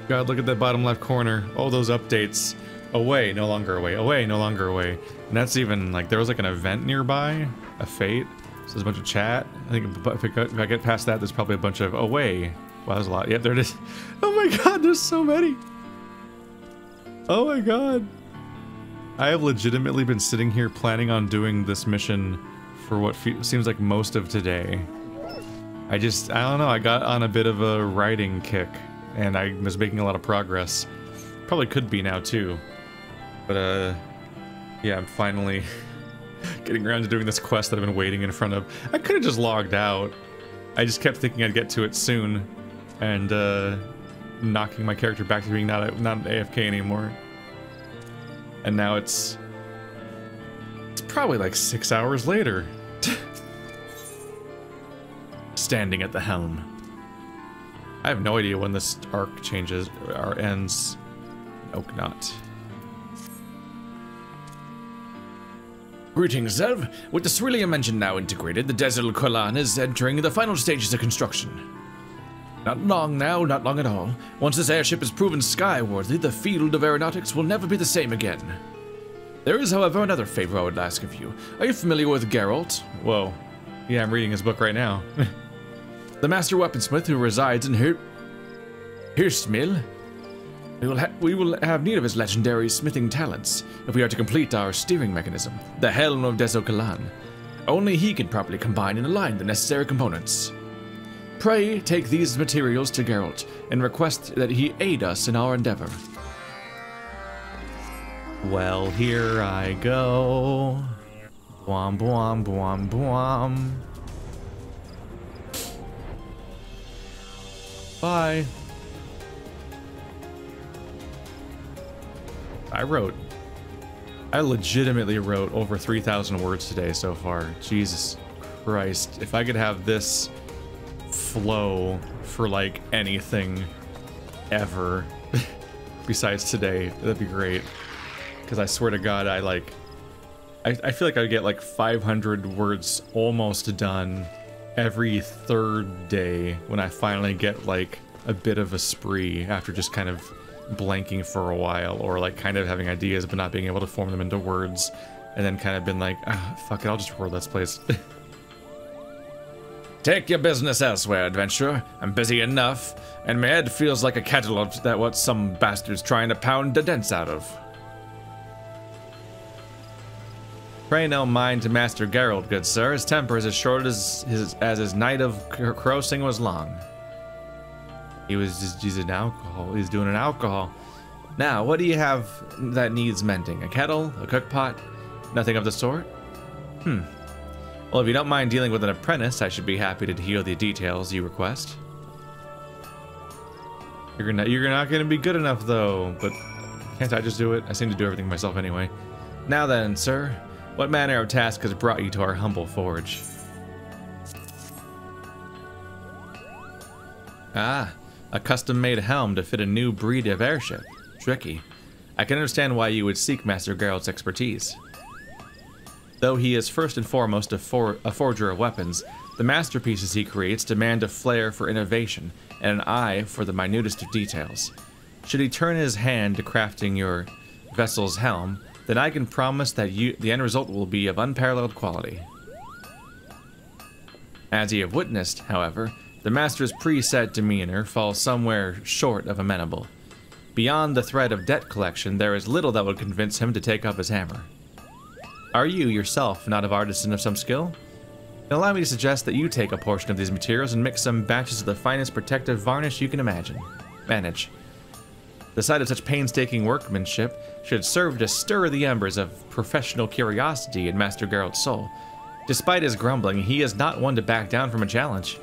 God, look at that bottom left corner. All those updates. Away, no longer away. Away, no longer away. And that's even, like, there was like an event nearby. A fate. So there's a bunch of chat. I think if I get past that, there's probably a bunch of away. Wow, there's a lot. Yep, there it is. Oh my god, there's so many. Oh my god. I have legitimately been sitting here planning on doing this mission for what seems like most of today. I don't know, I got on a bit of a writing kick, and I was making a lot of progress. Probably could be now too. But yeah, I'm finally getting around to doing this quest that I've been waiting in front of. I could have just logged out. I just kept thinking I'd get to it soon, and knocking my character back to being not AFK anymore. And now it's probably like 6 hours later. Standing at the helm. I have no idea when this arc changes or ends. Oak not. Greetings, Zev. With the Cerulean engine now integrated, the Desert Kolan is entering the final stages of construction. Not long now, not long at all. Once this airship is proven skyworthy, the field of aeronautics will never be the same again. There is, however, another favor I would ask of you. Are you familiar with Geralt? Whoa. Yeah, I'm reading his book right now. The master weaponsmith who resides in Hirsmil. We will have need of his legendary smithing talents if we are to complete our steering mechanism, the Helm of Desokalan. Only he can properly combine and align the necessary components. Pray take these materials to Geralt and request that he aid us in our endeavor. Well, here I go. Bwom, bwom, bwom, bwom. Bye. I legitimately wrote over 3,000 words today so far. Jesus Christ. If I could have this flow for like anything ever besides today, that'd be great. Because I swear to God, I feel like I get like 500 words almost done every third day when I finally get like a bit of a spree after just kind of blanking for a while, or like kind of having ideas but not being able to form them into words, and then kind of been like, ah, fuck it, I'll just record Let's Plays. Take your business elsewhere, adventurer. I'm busy enough, and my head feels like a cantaloupe that what some bastard's trying to pound the dents out of. Pray no mind to Master Geralt, good sir. His temper is as short as his night of crossing was long. He's an alcohol. He's doing an alcohol. Now, what do you have that needs mending? A kettle? A cook pot? Nothing of the sort? Well, if you don't mind dealing with an apprentice, I should be happy to hear the details you request. You're not gonna be good enough though, but can't I just do it? I seem to do everything myself anyway. Now then, sir, what manner of task has brought you to our humble forge? Ah, a custom-made helm to fit a new breed of airship. Tricky. I can understand why you would seek Master Geralt's expertise. Though he is first and foremost a forger of weapons, the masterpieces he creates demand a flair for innovation and an eye for the minutest of details. Should he turn his hand to crafting your vessel's helm, then I can promise that the end result will be of unparalleled quality. As you have witnessed, however, the master's preset demeanor falls somewhere short of amenable. Beyond the threat of debt collection, there is little that would convince him to take up his hammer. Are you, yourself, not an artisan of some skill? Then allow me to suggest that you take a portion of these materials and mix some batches of the finest protective varnish you can manage. The sight of such painstaking workmanship should serve to stir the embers of professional curiosity in Master Geralt's soul. Despite his grumbling, he is not one to back down from a challenge.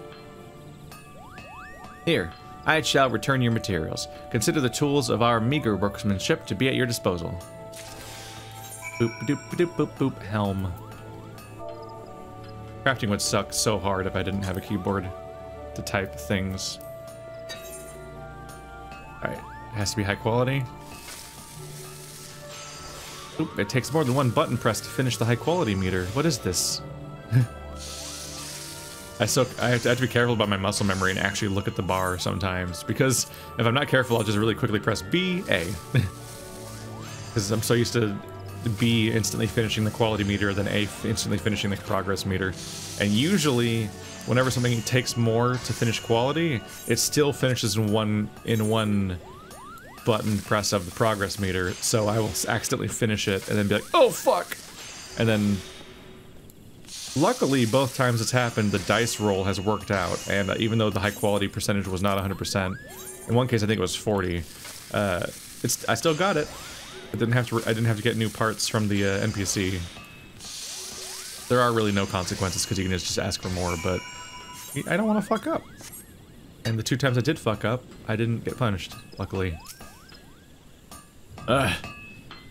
Here, I shall return your materials. Consider the tools of our meager workmanship to be at your disposal. Boop, doop, doop, boop, boop, helm. Crafting would suck so hard if I didn't have a keyboard to type things. Alright, it has to be high quality. Oop, it takes more than one button press to finish the high quality meter. What is this? I have to be careful about my muscle memory and actually look at the bar sometimes, because if I'm not careful, I'll just really quickly press B, A. Because I'm so used to B instantly finishing the quality meter, then A instantly finishing the progress meter. And usually, whenever something takes more to finish quality, it still finishes in one button press of the progress meter, so I will accidentally finish it and then be like, oh fuck! And then, luckily, both times it's happened, the dice roll has worked out, and even though the high quality percentage was not 100%, in one case I think it was 40, I still got it. I didn't have to get new parts from the NPC. There are really no consequences because you can just ask for more, but I don't want to fuck up. And the 2 times I did fuck up, I didn't get punished, luckily.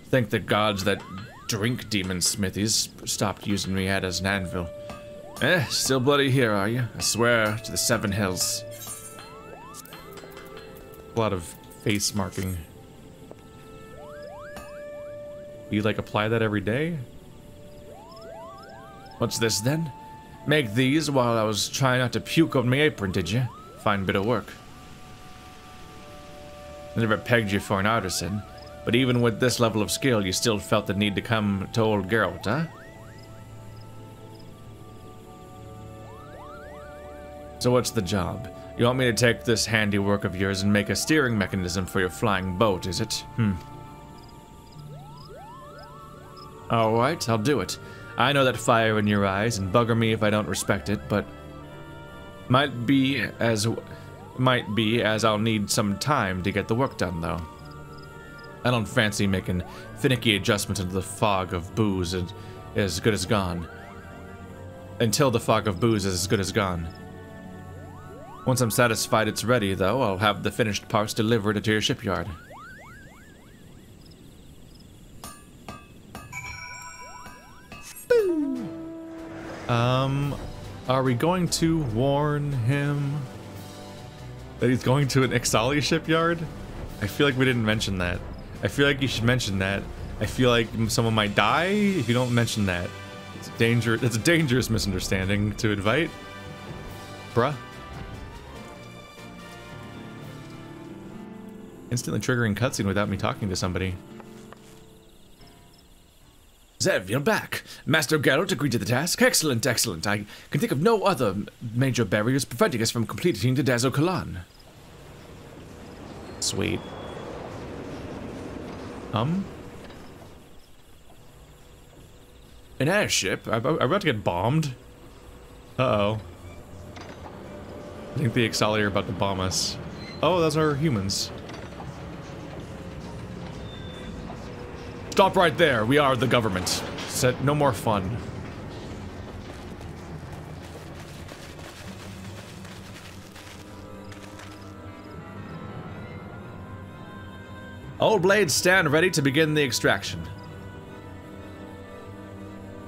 Thank the gods that drink demon smithies stopped using me as an anvil. Still bloody here, are you? I swear to the 7 hills. A lot of face marking. You like apply that every day? What's this then? Make these while I was trying not to puke on my apron, did you? Fine bit of work. I never pegged you for an artisan, but even with this level of skill, you still felt the need to come to old Geralt, huh? So what's the job? You want me to take this handiwork of yours and make a steering mechanism for your flying boat, is it? Alright, I'll do it. I know that fire in your eyes, and bugger me if I don't respect it, but might be as I'll need some time to get the work done, though. I don't fancy making finicky adjustments until the fog of booze is as good as gone. Until the fog of booze is as good as gone. Once I'm satisfied it's ready, though, I'll have the finished parts delivered to your shipyard. Are we going to warn him that he's going to an Ixali shipyard? I feel like we didn't mention that. I feel like you should mention that. I feel like someone might die if you don't mention that. It's a dangerous misunderstanding to invite. Bruh. Instantly triggering cutscene without me talking to somebody. Zev, you're back. Master Geralt agreed to the task. Excellent, excellent. I can think of no other major barriers preventing us from completing the Desert Kalan. Sweet. An airship? I'm about to get bombed. Uh-oh. I think the Ixali are about to bomb us. Oh, those are humans. Stop right there. We are the government. Said no more fun. All blades stand ready to begin the extraction.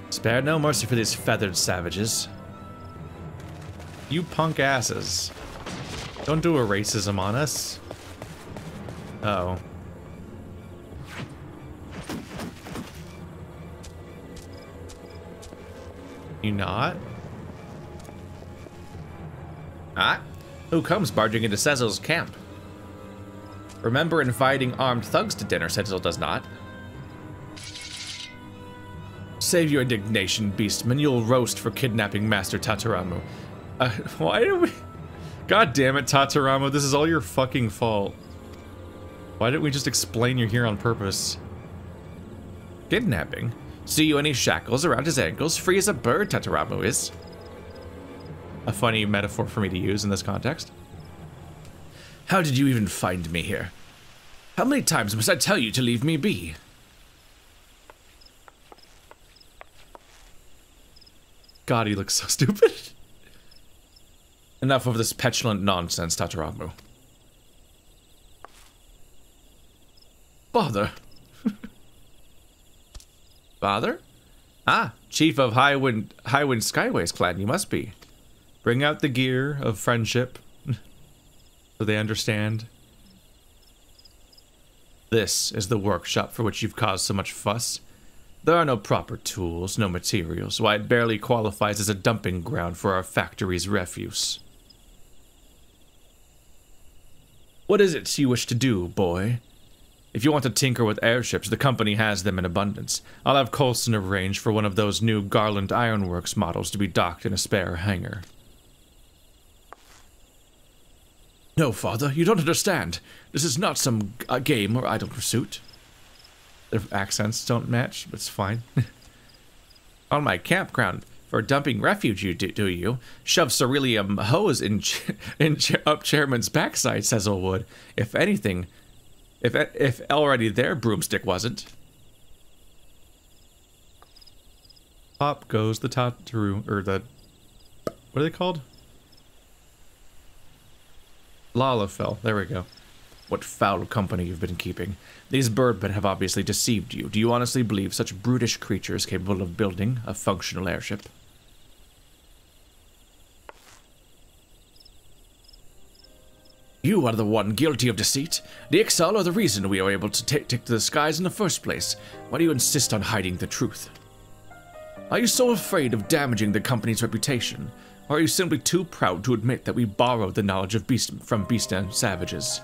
Spare no mercy for these feathered savages. You punk asses. Don't do a racism on us. Uh-oh. You not? Ah? Who comes barging into Cecil's camp? Remember inviting armed thugs to dinner, Cecil does not. Save your indignation, beastman. You'll roast for kidnapping Master Tataramu. Why did we... God damn it, Tataramu, this is all your fucking fault. Why didn't we just explain you're here on purpose? Kidnapping? See you any shackles around his ankles, free as a bird, Tataramu is. A funny metaphor for me to use in this context. How did you even find me here? How many times must I tell you to leave me be? God, he looks so stupid. Enough of this petulant nonsense, Tataramu. Father. Father? Ah, chief of Highwind Skyways clan, you must be. Bring out the gear of friendship, so they understand. This is the workshop for which you've caused so much fuss. There are no proper tools, no materials, why it barely qualifies as a dumping ground for our factory's refuse. What is it you wish to do, boy? If you want to tinker with airships, the company has them in abundance. I'll have Coulson arrange for one of those new Garland Ironworks models to be docked in a spare hangar. No, father, you don't understand. This is not some game or idle pursuit. Their accents don't match, but it's fine. On my campground for dumping refuge, do you? Shove cerulean hose up chairman's backside, says Elwood. If anything, if already their broomstick wasn't. Pop goes the Tataru, or the, what are they called? Lalafell, there we go. What foul company you've been keeping. These birdmen have obviously deceived you. Do you honestly believe such brutish creatures capable of building a functional airship? You are the one guilty of deceit. The Ixali are the reason we are able to take to the skies in the first place. Why do you insist on hiding the truth? Are you so afraid of damaging the company's reputation? Or are you simply too proud to admit that we borrowed the knowledge of from beast and savages?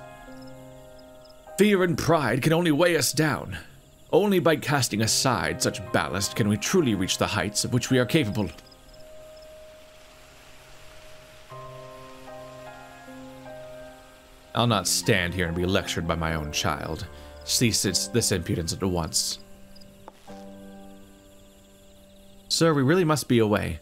Fear and pride can only weigh us down. Only by casting aside such ballast can we truly reach the heights of which we are capable. I'll not stand here and be lectured by my own child. Cease this impudence at once. Sir, we really must be away.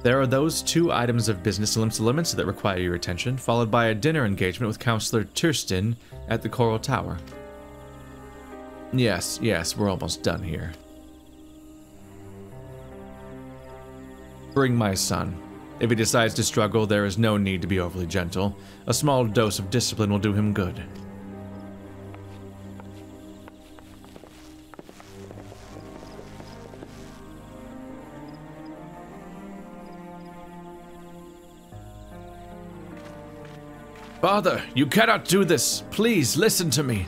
There are those 2 items of business limits that require your attention, followed by a dinner engagement with Counselor Turston at the Coral Tower. Yes, we're almost done here. Bring my son. If he decides to struggle, there is no need to be overly gentle. A small dose of discipline will do him good. Father, you cannot do this. Please, listen to me.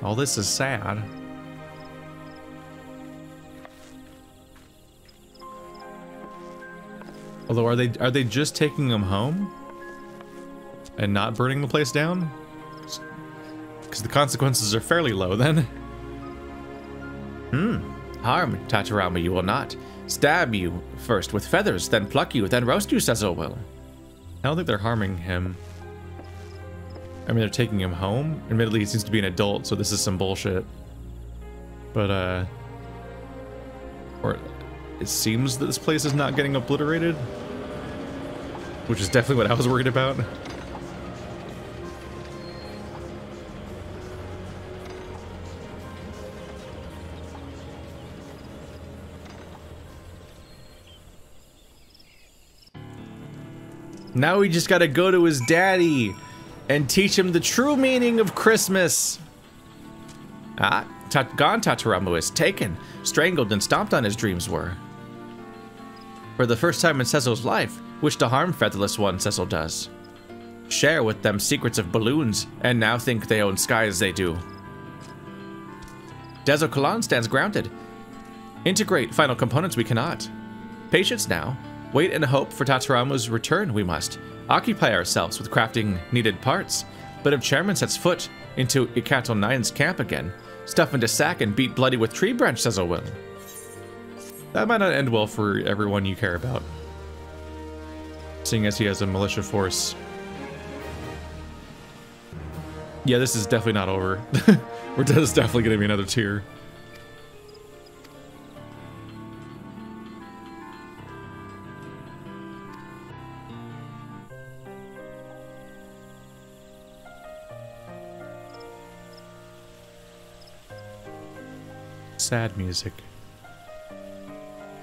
All this is sad. Although, are they just taking him home? And not burning the place down? Because the consequences are fairly low, then. Harm, Tatarama, you will not. Stab you first with feathers, then pluck you, then roast you, says will. I don't think they're harming him. I mean, they're taking him home. Admittedly, he seems to be an adult, so this is some bullshit. But, or it seems that this place is not getting obliterated. Which is definitely what I was worried about. Now we just gotta go to his daddy and teach him the true meaning of Christmas. Gone Tataramu is taken, strangled and stomped on his dreams were. For the first time in Cecil's life, wish to harm Featherless One, Cecil does. Share with them secrets of balloons, and now think they own skies they do. Desert Kalan stands grounded. Integrate final components we cannot. Patience now. Wait and hope for Tataramu's return we must. Occupy ourselves with crafting needed parts. But if Chairman sets foot into Ikato 9's camp again, stuff into sack and beat bloody with tree branch, says will. That might not end well for everyone you care about. Seeing as he has a militia force. Yeah, this is definitely not over. There's definitely going to be another tier. Sad music.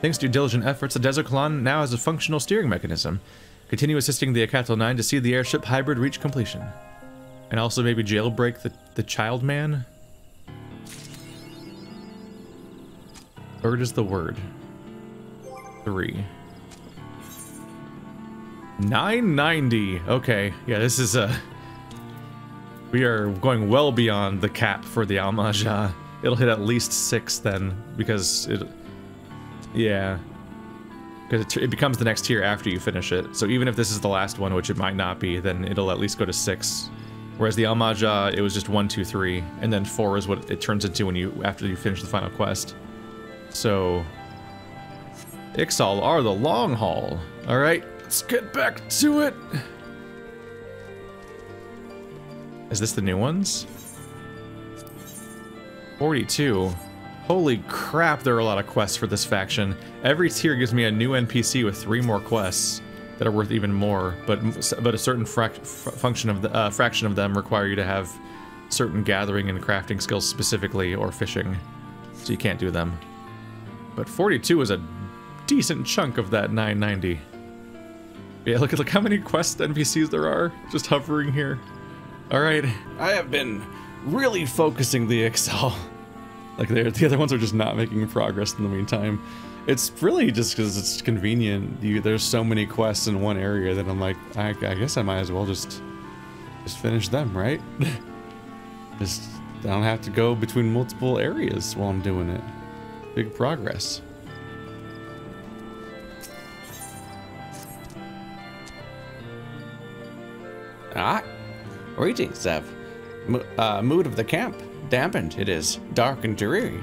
Thanks to your diligent efforts, the Desert Kalan now has a functional steering mechanism. Continue assisting the Ikato 9 to see the airship hybrid reach completion. And also maybe jailbreak the child man? Bird is the word. 3. 990. Okay, yeah, this is we are going well beyond the cap for the Almaja. It'll hit at least 6 then, because yeah, because it becomes the next tier after you finish it. So even if this is the last one, which it might not be, then it'll at least go to 6. Whereas the Almaja, it was just 1, 2, 3, and then 4 is what it turns into when after you finish the final quest. So Ixali are the long haul. All right, let's get back to it. Is this the new ones? 42. Holy crap, there are a lot of quests for this faction. Every tier gives me a new NPC with 3 more quests that are worth even more, but a certain fraction of them require you to have certain gathering and crafting skills specifically, or fishing, so you can't do them. But 42 is a decent chunk of that 990. Yeah, look how many quest NPCs there are just hovering here. All right, I have been really focusing the Ixali. Like the other ones are just not making progress in the meantime. It's really just because it's convenient. There's so many quests in one area that I'm like, I guess I might as well just finish them, right? I don't have to go between multiple areas while I'm doing it. Big progress. Greetings, Zev. Mood of the camp. Dampened, it is. Dark and dreary.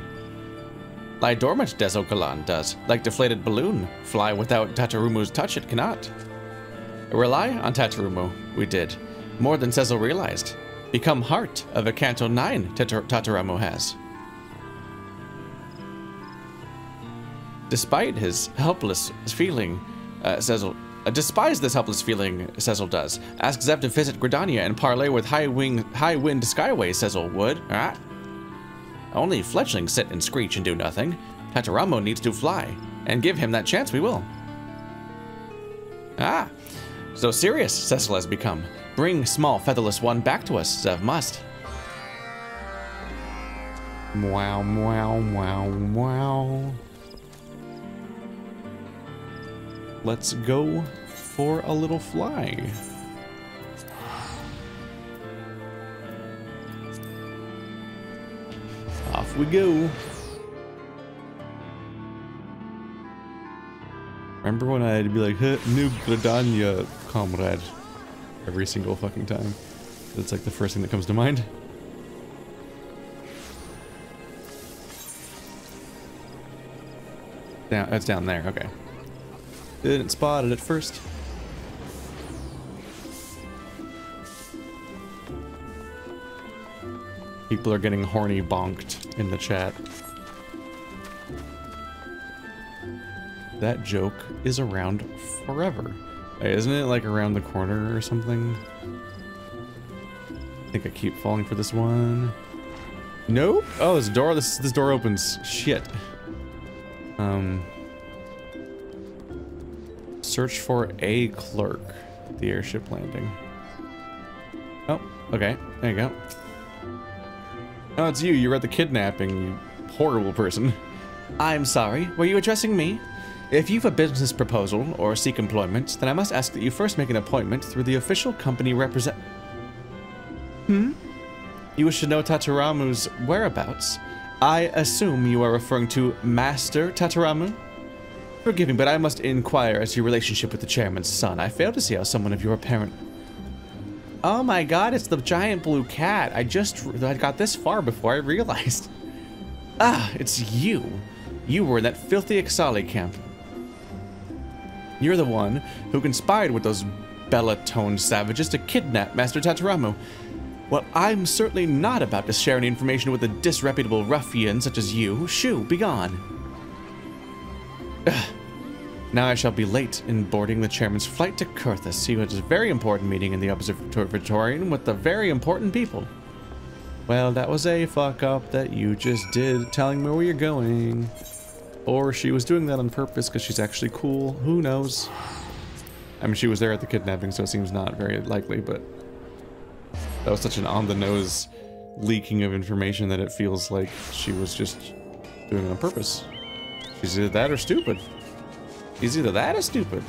Lie dormant, Dezokalan does. Like deflated balloon. Fly without Tatarumu's touch, it cannot. Rely on Tatarumu, we did. More than Cecil realized. Become heart of a Canto 9 Tataramu has. Despite his helpless feeling, despise this helpless feeling, Cecil does. Ask Zev to visit Gridania and parley with high wind skyways, Cecil would. Only fledglings sit and screech and do nothing. Tataramu needs to fly, and give him that chance we will. So serious Cecil has become. Bring small featherless one back to us, Zev must. Wow, wow, wow, wow. Let's go for a little fly. Off we go. Remember when I'd be like, New Gridania, comrade, every single fucking time? That's like the first thing that comes to mind. That's down there, okay. Didn't spot it at first. People are getting horny bonked in the chat. That joke is around forever. Hey, isn't it like around the corner or something? I think I keep falling for this one. Nope. Oh, this door. This door opens. Shit. Search for a clerk at the airship landing. Oh, okay. There you go. Oh, it's you. You read the kidnapping, you horrible person. I'm sorry. Were you addressing me? If you've a business proposal or seek employment, then I must ask that you first make an appointment through the official company represent... You wish to know Tataramu's whereabouts? I assume you are referring to Master Tataramu? Forgive me, but I must inquire as to your relationship with the chairman's son. I fail to see how someone of your apparent... Oh my god, it's the giant blue cat. I got this far before I realized. It's you. You were in that filthy Ixali camp. You're the one who conspired with those Bella-toned savages to kidnap Master Tataramu. Well, I'm certainly not about to share any information with a disreputable ruffian such as you. Shoo, begone. Now I shall be late in boarding the chairman's flight to Kurthus. He has a very important meeting in the observatorium with the very important people. Well, that was a fuck up that you just did, telling me where you're going. Or she was doing that on purpose because she's actually cool. Who knows? I mean, she was there at the kidnapping, so it seems not very likely, but that was such an on-the-nose leaking of information that it feels like she was just doing it on purpose. She's either that or stupid. She's either that or stupid.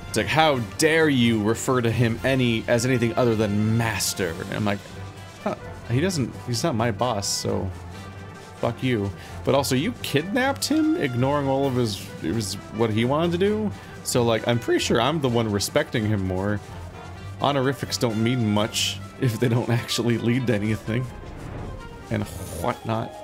It's like, how dare you refer to him as anything other than master? And I'm like, huh, he's not my boss, so fuck you. But also, you kidnapped him, ignoring all of his what he wanted to do. So like, I'm pretty sure I'm the one respecting him more. Honorifics don't mean much if they don't actually lead to anything. And whatnot.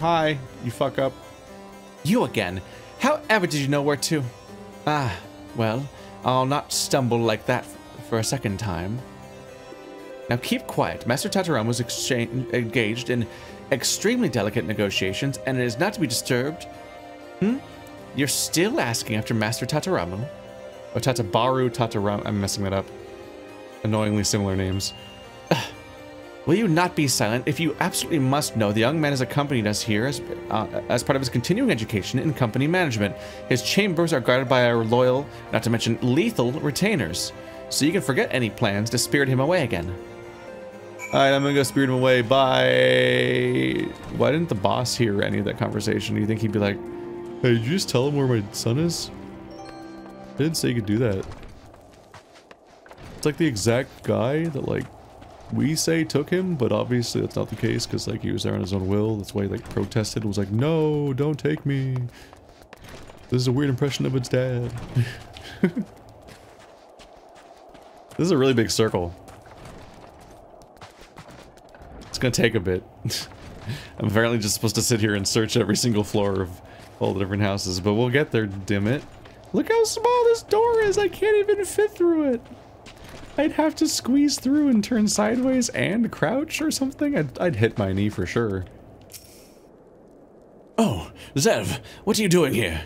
Hi, you fuck up. You again? However did you know where to? Ah, well, I'll not stumble like that for a second time. Now keep quiet. Master Tataram was engaged in extremely delicate negotiations and is not to be disturbed. You're still asking after Master Tataramu? Or Tatabaru Tataramu? I'm messing that up. Annoyingly similar names. Will you not be silent? If you absolutely must know, the young man has accompanied us here as part of his continuing education in company management. His chambers are guarded by our loyal, not to mention lethal, retainers. So you can forget any plans to spirit him away again. Alright, I'm gonna go spirit him away. Bye. Why didn't the boss hear any of that conversation? Do you think he'd be like, hey, did you just tell him where my son is? I didn't say you could do that. It's like the exact guy that, like, we say took him, but obviously that's not the case because, like, he was there on his own will. That's why he, like, protested and was like, no, don't take me. This is a weird impression of its dad. This is a really big circle. It's gonna take a bit. I'm apparently just supposed to sit here and search every single floor of all the different houses, but we'll get there, damn it. Look how small this door is! I can't even fit through it! I'd have to squeeze through and turn sideways and crouch or something? I'd hit my knee for sure. Oh, Zev, what are you doing here?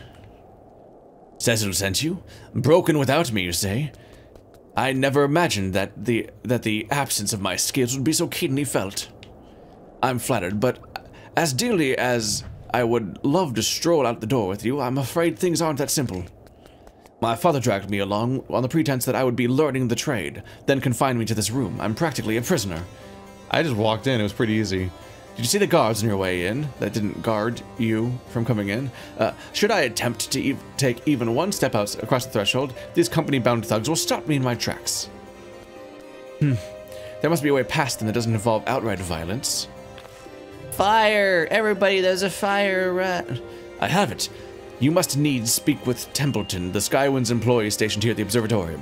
Cecil sent you? Broken without me, you say? I never imagined that the absence of my skills would be so keenly felt. I'm flattered, but as dearly as I would love to stroll out the door with you, I'm afraid things aren't that simple. My father dragged me along on the pretense that I would be learning the trade, then confined me to this room. I'm practically a prisoner. I just walked in, it was pretty easy. Did you see the guards on your way in that didn't guard you from coming in? Should I attempt to take even one step out across the threshold, these company-bound thugs will stop me in my tracks. There must be a way past them that doesn't involve outright violence. Fire! Everybody, there's a fire! I have it. You must needs speak with Templeton, the Skywinds employee stationed here at the observatorium.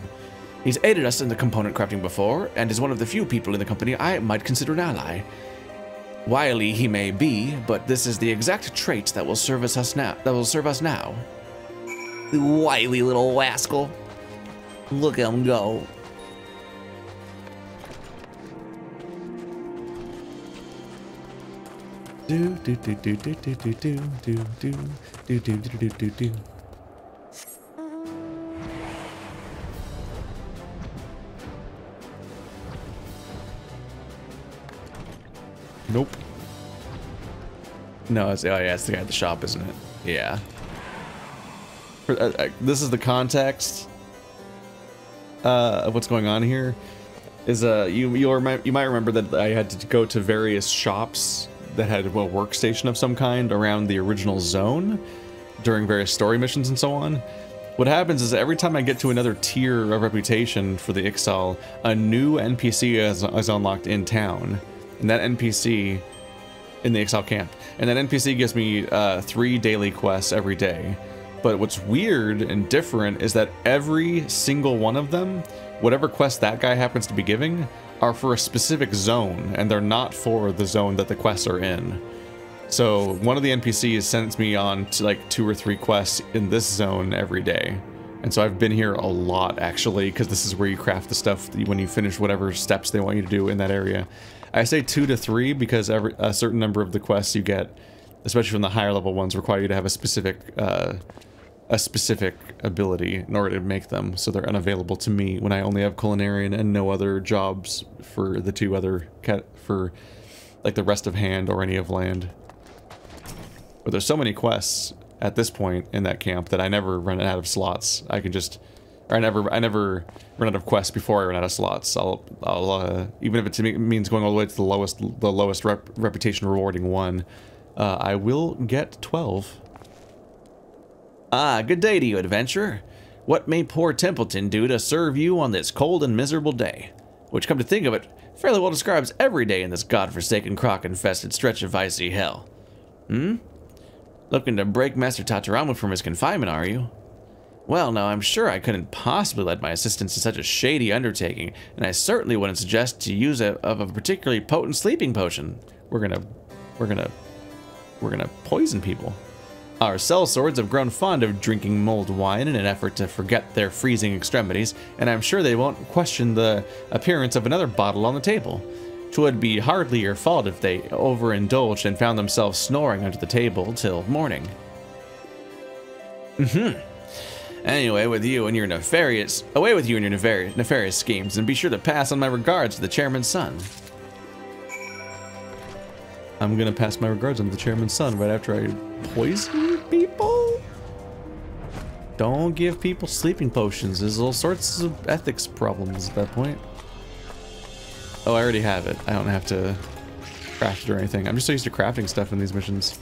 He's aided us in the component crafting before, and is one of the few people in the company I might consider an ally. Wily he may be, but this is the exact trait that will serve us now. The wily little rascal. Look at him go. Nope. No, it's, oh yeah, it's the guy at the shop, isn't it? Yeah. This is the context of what's going on here. Is you might remember that I had to go to various shops that had a workstation of some kind around the original zone during various story missions and so on. What happens is every time I get to another tier of reputation for the Ixali, a new NPC is unlocked in town. And that NPC in the Ixali camp. And that NPC gives me 3 daily quests every day. But what's weird and different is that every single one of them, whatever quest that guy happens to be giving, are for a specific zone, and they're not for the zone that the quests are in. So one of the NPCs sends me on to like 2 or 3 quests in this zone every day. And so I've been here a lot actually, because this is where you craft the stuff when you finish whatever steps they want you to do in that area. I say 2 to 3 because a certain number of the quests you get, especially from the higher level ones, require you to have a specific ability in order to make them, so they're unavailable to me when I only have culinarian and no other jobs for the 2 other for like the rest of hand or any of land. But there's so many quests at this point in that camp that I never run out of slots. I can just Or I never run out of quests before I run out of slots. I'll even if it means going all the way to the lowest reputation rewarding one, I will get 12. Ah, good day to you, adventurer. What may poor Templeton do to serve you on this cold and miserable day? Which, come to think of it, fairly well describes every day in this godforsaken croc-infested stretch of icy hell. Looking to break Master Tataramu from his confinement, are you? Well, now, I'm sure I couldn't possibly lend my assistance to such a shady undertaking, and I certainly wouldn't suggest to use a particularly potent sleeping potion. We're gonna poison people. Our sellswords have grown fond of drinking mulled wine in an effort to forget their freezing extremities, and I'm sure they won't question the appearance of another bottle on the table. 'Twould be hardly your fault if they overindulged and found themselves snoring under the table till morning. Anyway, away with you and your nefarious schemes, and be sure to pass on my regards to the chairman's son. I'm gonna pass my regards on to the chairman's son right after I poison people? Don't give people sleeping potions. There's all sorts of ethics problems at that point. Oh, I already have it. I don't have to craft it or anything. I'm just so used to crafting stuff in these missions.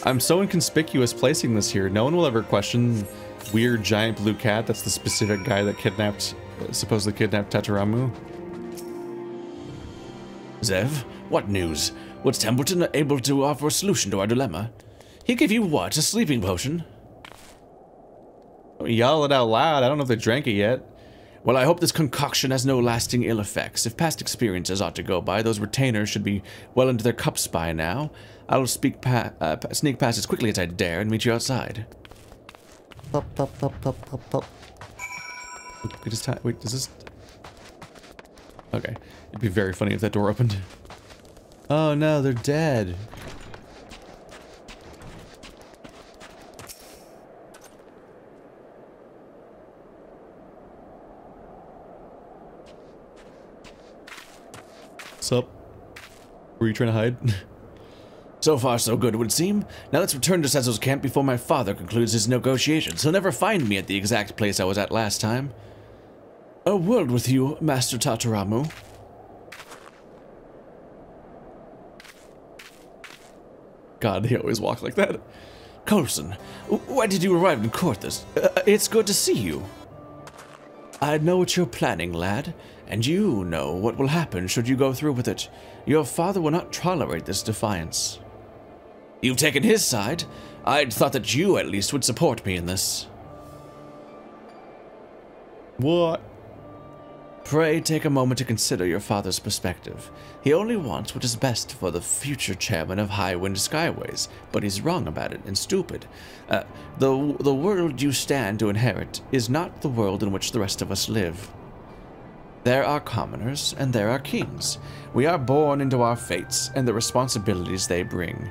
I'm so inconspicuous placing this here. No one will ever question weird giant blue cat. That's the specific guy that supposedly kidnapped Tataramu. Zev, what news? Was Templeton able to offer a solution to our dilemma? He gave you what, a sleeping potion? Don't yell it out loud. I don't know if they drank it yet. Well, I hope this concoction has no lasting ill effects. If past experiences ought to go by, those retainers should be well into their cups by now. I'll sneak past as quickly as I dare and meet you outside. Wait, does this... Okay. It'd be very funny if that door opened. Oh no, they're dead. What's up? Were you trying to hide? So far, so good, it would seem. Now let's return to Sezo's camp before my father concludes his negotiations. He'll never find me at the exact place I was at last time. A word with you, Master Tataramu. God, they always walk like that. Coulson, why did you arrive in Corthus? It's good to see you. I know what you're planning, lad, and you know what will happen should you go through with it. Your father will not tolerate this defiance. You've taken his side. I'd thought that you at least would support me in this. What? Pray take a moment to consider your father's perspective. He only wants what is best for the future chairman of Highwind Skyways, but he's wrong about it and stupid. The world you stand to inherit is not the world in which the rest of us live. There are commoners and there are kings. We are born into our fates and the responsibilities they bring.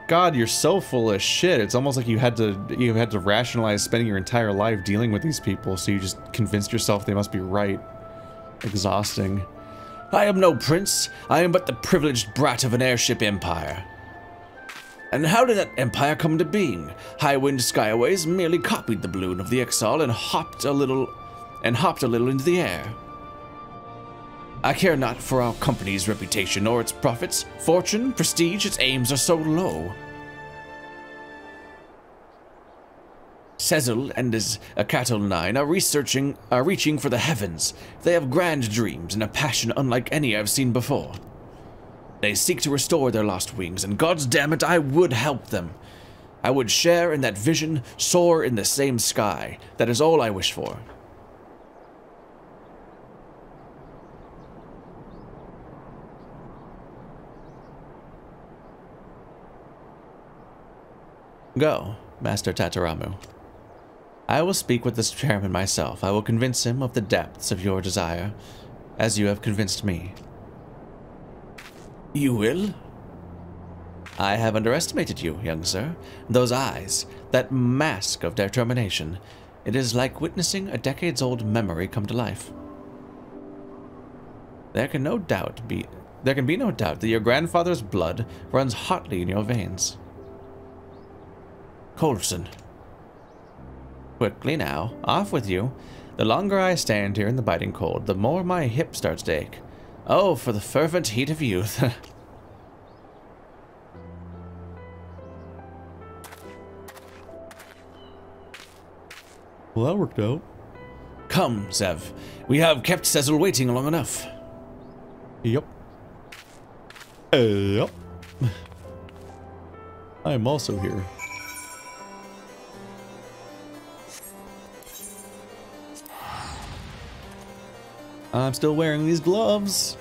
God, you're so full of shit. It's almost like you had to rationalize spending your entire life dealing with these people, so you just convinced yourself they must be right. Exhausting. I am no prince. I am but the privileged brat of an airship empire. And how did that empire come into being? Highwind Skyways merely copied the balloon of the Ixali and hopped a little into the air. I care not for our company's reputation or its profits, fortune, prestige. Its aims are so low. Sezel and his Akatel 9 are reaching for the heavens. They have grand dreams and a passion unlike any I've seen before. They seek to restore their lost wings, and God's damn it, I would help them. I would share in that vision, soar in the same sky. That is all I wish for. Go, Master Tataramu. I will speak with this chairman myself. I will convince him of the depths of your desire, as you have convinced me. You will? I have underestimated you, young sir. Those eyes, that mask of determination. It is like witnessing a decades-old memory come to life. There can be no doubt that your grandfather's blood runs hotly in your veins. Coulson. Quickly now, off with you. The longer I stand here in the biting cold, the more my hip starts to ache. Oh, for the fervent heat of youth. Well, that worked out. Come, Zev. We have kept Cecil waiting long enough. Yep. Yep. I am also here. I'm still wearing these gloves.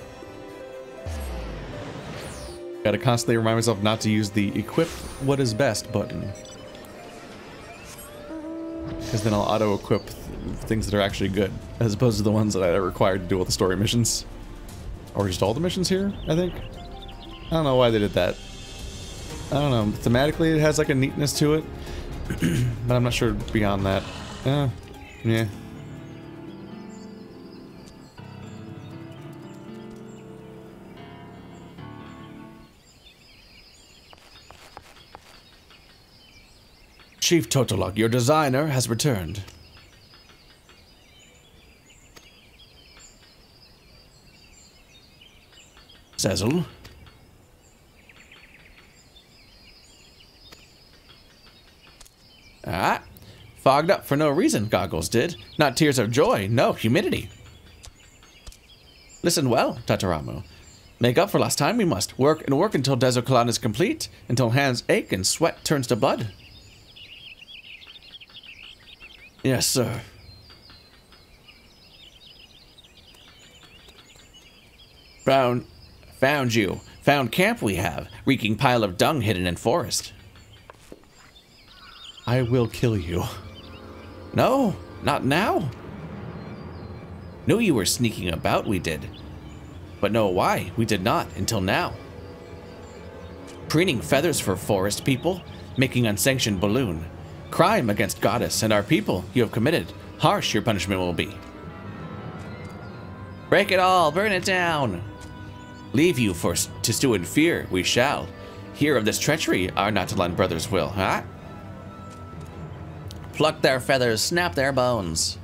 Gotta constantly remind myself not to use the equip what is best button. Because then I'll auto-equip things that are actually good, as opposed to the ones that I required to do all the story missions. Or just all the missions here, I think? I don't know why they did that. I don't know. Thematically, it has like a neatness to it. But I'm not sure beyond that. Yeah. Chief Totolog, your designer has returned. Cecil? Ah, fogged up for no reason, Goggles did. Not tears of joy, no, humidity. Listen well, Tataramu. Make up for last time we must. Work and work until Dezokalan is complete, until hands ache and sweat turns to blood. Yes, sir. Found you. Found camp we have. Reeking pile of dung hidden in forest. I will kill you. No, not now. Knew you were sneaking about, we did. But know why, we did not, until now. Preening feathers for forest people, making unsanctioned balloon. Crime against goddess and our people you have committed. Harsh your punishment will be. Break it all, burn it down. Leave you to stew in fear, we shall. Hear of this treachery, our Natalan brothers will, huh? Pluck their feathers, snap their bones.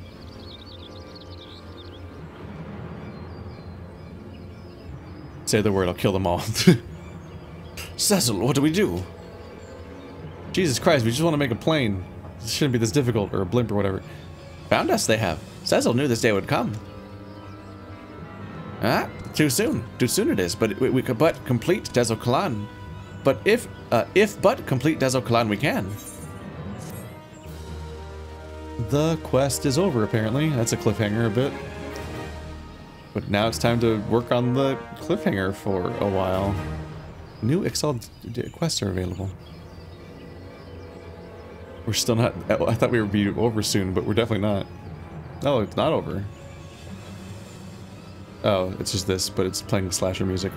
Say the word, I'll kill them all. Cecil, what do we do? Jesus Christ, we just want to make a plane. This shouldn't be this difficult, or a blimp or whatever. Found us, they have. Cecil knew this day would come. Ah, too soon. Too soon it is, but we could but complete Dezokalan. But if but complete Dezokalan we can. The quest is over, apparently. That's a cliffhanger a bit. But now it's time to work on the cliffhanger for a while. New Ixali quests are available. We're still not... I thought we would be over soon, but we're definitely not. No, it's not over. Oh, it's just this, but it's playing slasher music.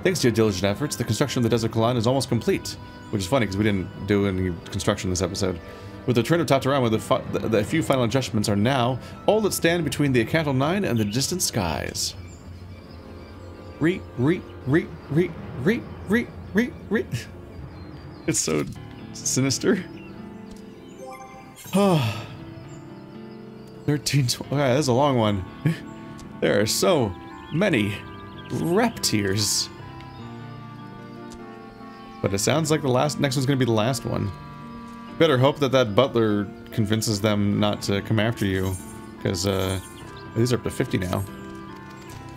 Thanks to your diligent efforts, the construction of the Dezokalan is almost complete. Which is funny, because we didn't do any construction this episode. With the return of Tatarama, the few final adjustments are now all that stand between the Acantal 9 and the distant skies. It's so sinister. 13, okay, that's a long one. There are so many reptiers. But it sounds like the next one's gonna be the last one. Better hope that butler convinces them not to come after you, because these are up to 50 now.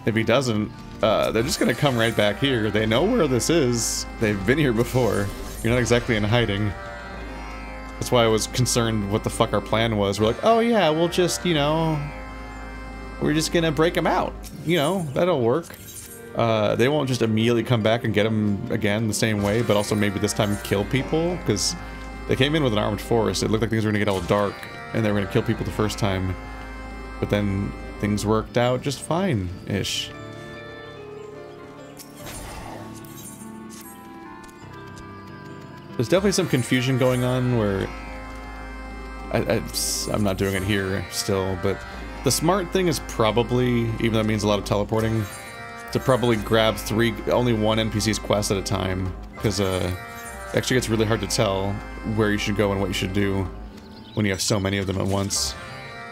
If he doesn't, they're just gonna come right back here. They know where this is. They've been here before. You're not exactly in hiding. That's why I was concerned what the fuck our plan was. We're like, oh yeah, we'll just, you know, we're just gonna break them out. You know, that'll work. They won't just immediately come back and get them again the same way, but also maybe this time kill people, because they came in with an armed force. It looked like things were gonna get all dark, and they were gonna kill people the first time. But then things worked out just fine-ish. There's definitely some confusion going on where I'm not doing it here still, but the smart thing is probably, even though it means a lot of teleporting, to probably grab only one NPC's quest at a time, because it actually gets really hard to tell where you should go and what you should do. when you have so many of them at once.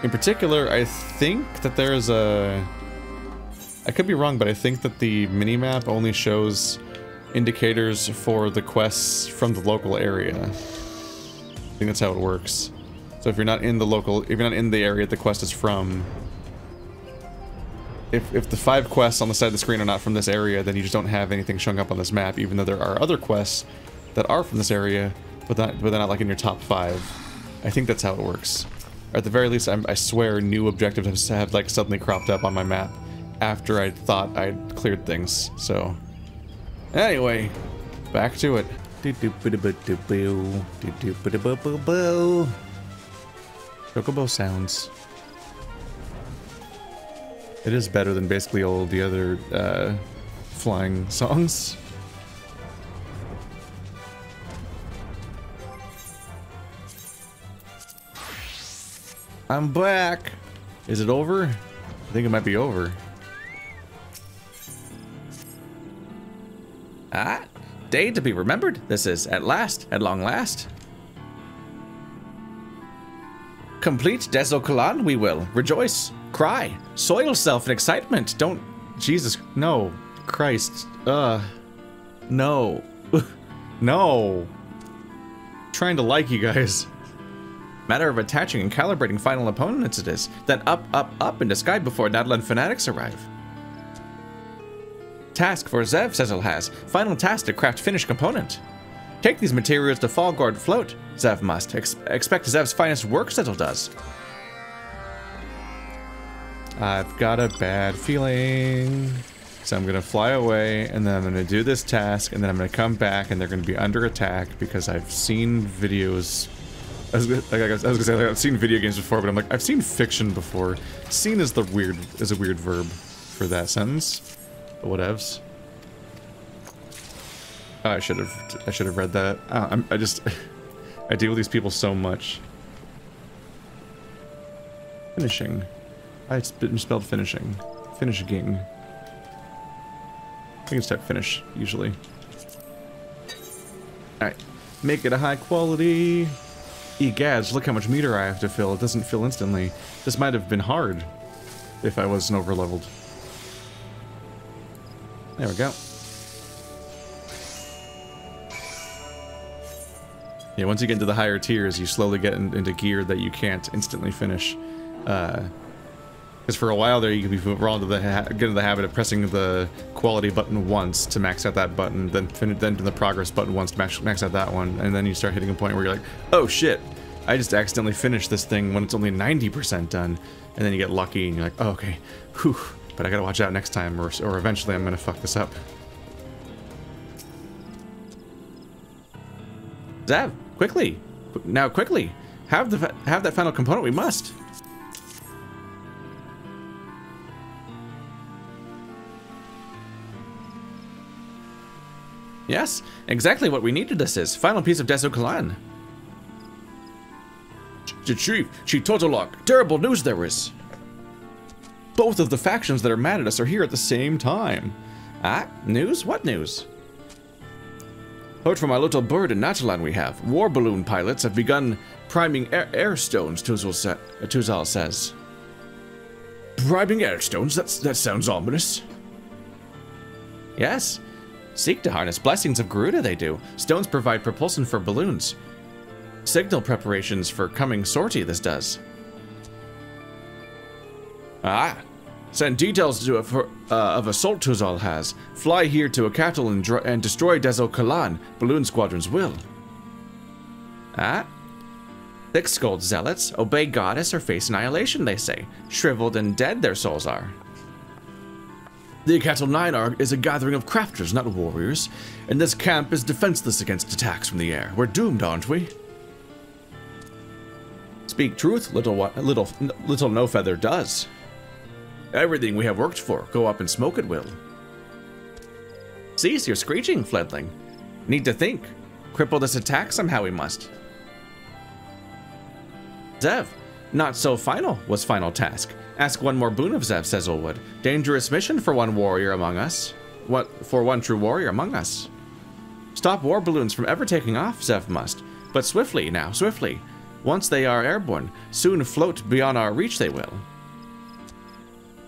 In particular, I think that there's a... I could be wrong, but I think that the minimap only shows indicators for the quests from the local area. I think that's how it works. So if you're not in the local, if you're not in the area the quest is from, if the 5 quests on the side of the screen are not from this area, then you just don't have anything showing up on this map, even though there are other quests that are from this area, but they're not like in your top 5. I think that's how it works. Or at the very least, I swear new objectives have like suddenly cropped up on my map after I thought I'd cleared things. So anyway, back to it. Chocobo sounds. It is better than basically all the other flying songs. I'm back. Is it over? I think it might be over. Ah, day to be remembered. This is at long last. Complete Desokalan, we will. Rejoice, cry, soil self in excitement. Don't... Jesus, no. Christ. No. No. Trying to like you guys. Matter of attaching and calibrating final opponents it is. Then up, up, up into sky before Nadlan fanatics arrive. Task for Zev, Sezel has. Final task to craft finished component. Take these materials to Fallgord float. Zev must. Expect Zev's finest work, Sezel does. I've got a bad feeling. So I'm gonna fly away, and then I'm gonna do this task, and then I'm gonna come back, and they're gonna be under attack because I've seen videos. I was gonna say, like, I've seen video games before, but I'm like, I've seen fiction before. Seen is a weird verb for that sentence. But whatevs. Oh, I should have read that. I deal with these people so much. Finishing. I misspelled finishing. Finishing. I can type finish usually. All right, make it a high quality. Egads, look how much meter I have to fill. It doesn't fill instantly. This might have been hard if I wasn't overleveled. There we go. Yeah, once you get into the higher tiers, you slowly get into gear that you can't instantly finish. Because for a while there, you could be get into the habit of pressing the quality button once to max out that button, then to the progress button once to max out that one, and then you start hitting a point where you're like, oh shit, I just accidentally finished this thing when it's only 90% done, and then you get lucky and you're like, oh, okay, whew, but I gotta watch out next time, or eventually I'm gonna fuck this up. Zev, quickly, now quickly, have that final component. We must. Yes, exactly what we needed this is. Final piece of Desokalan. Chief Totolok, terrible news there is. Both of the factions that are mad at us are here at the same time. Ah, news? What news? Heard from my little bird in Natalan we have. War balloon pilots have begun priming air stones, Tuzal says. Priming air stones? That sounds ominous. Yes. Seek to harness blessings of Garuda, they do. Stones provide propulsion for balloons. Signal preparations for coming sortie, this does. Ah. Send details of assault Tuzal has. Fly here to a cattle and destroy Desokalan. Balloon squadrons will. Ah. Thick-skulled zealots obey goddess or face annihilation, they say. Shriveled and dead their souls are. The Akatal 9 is a gathering of crafters, not warriors, and this camp is defenseless against attacks from the air. We're doomed, aren't we? Speak truth, little no feather does. Everything we have worked for, go up and smoke at will. Cease your screeching, Fledling. Need to think. Cripple this attack somehow we must. Zev, not so final was final task. Ask one more boon of Zev, says Olwood. Dangerous mission for one warrior among us. For one true warrior among us. Stop war balloons from ever taking off, Zev must. But swiftly now, swiftly. Once they are airborne, soon float beyond our reach they will.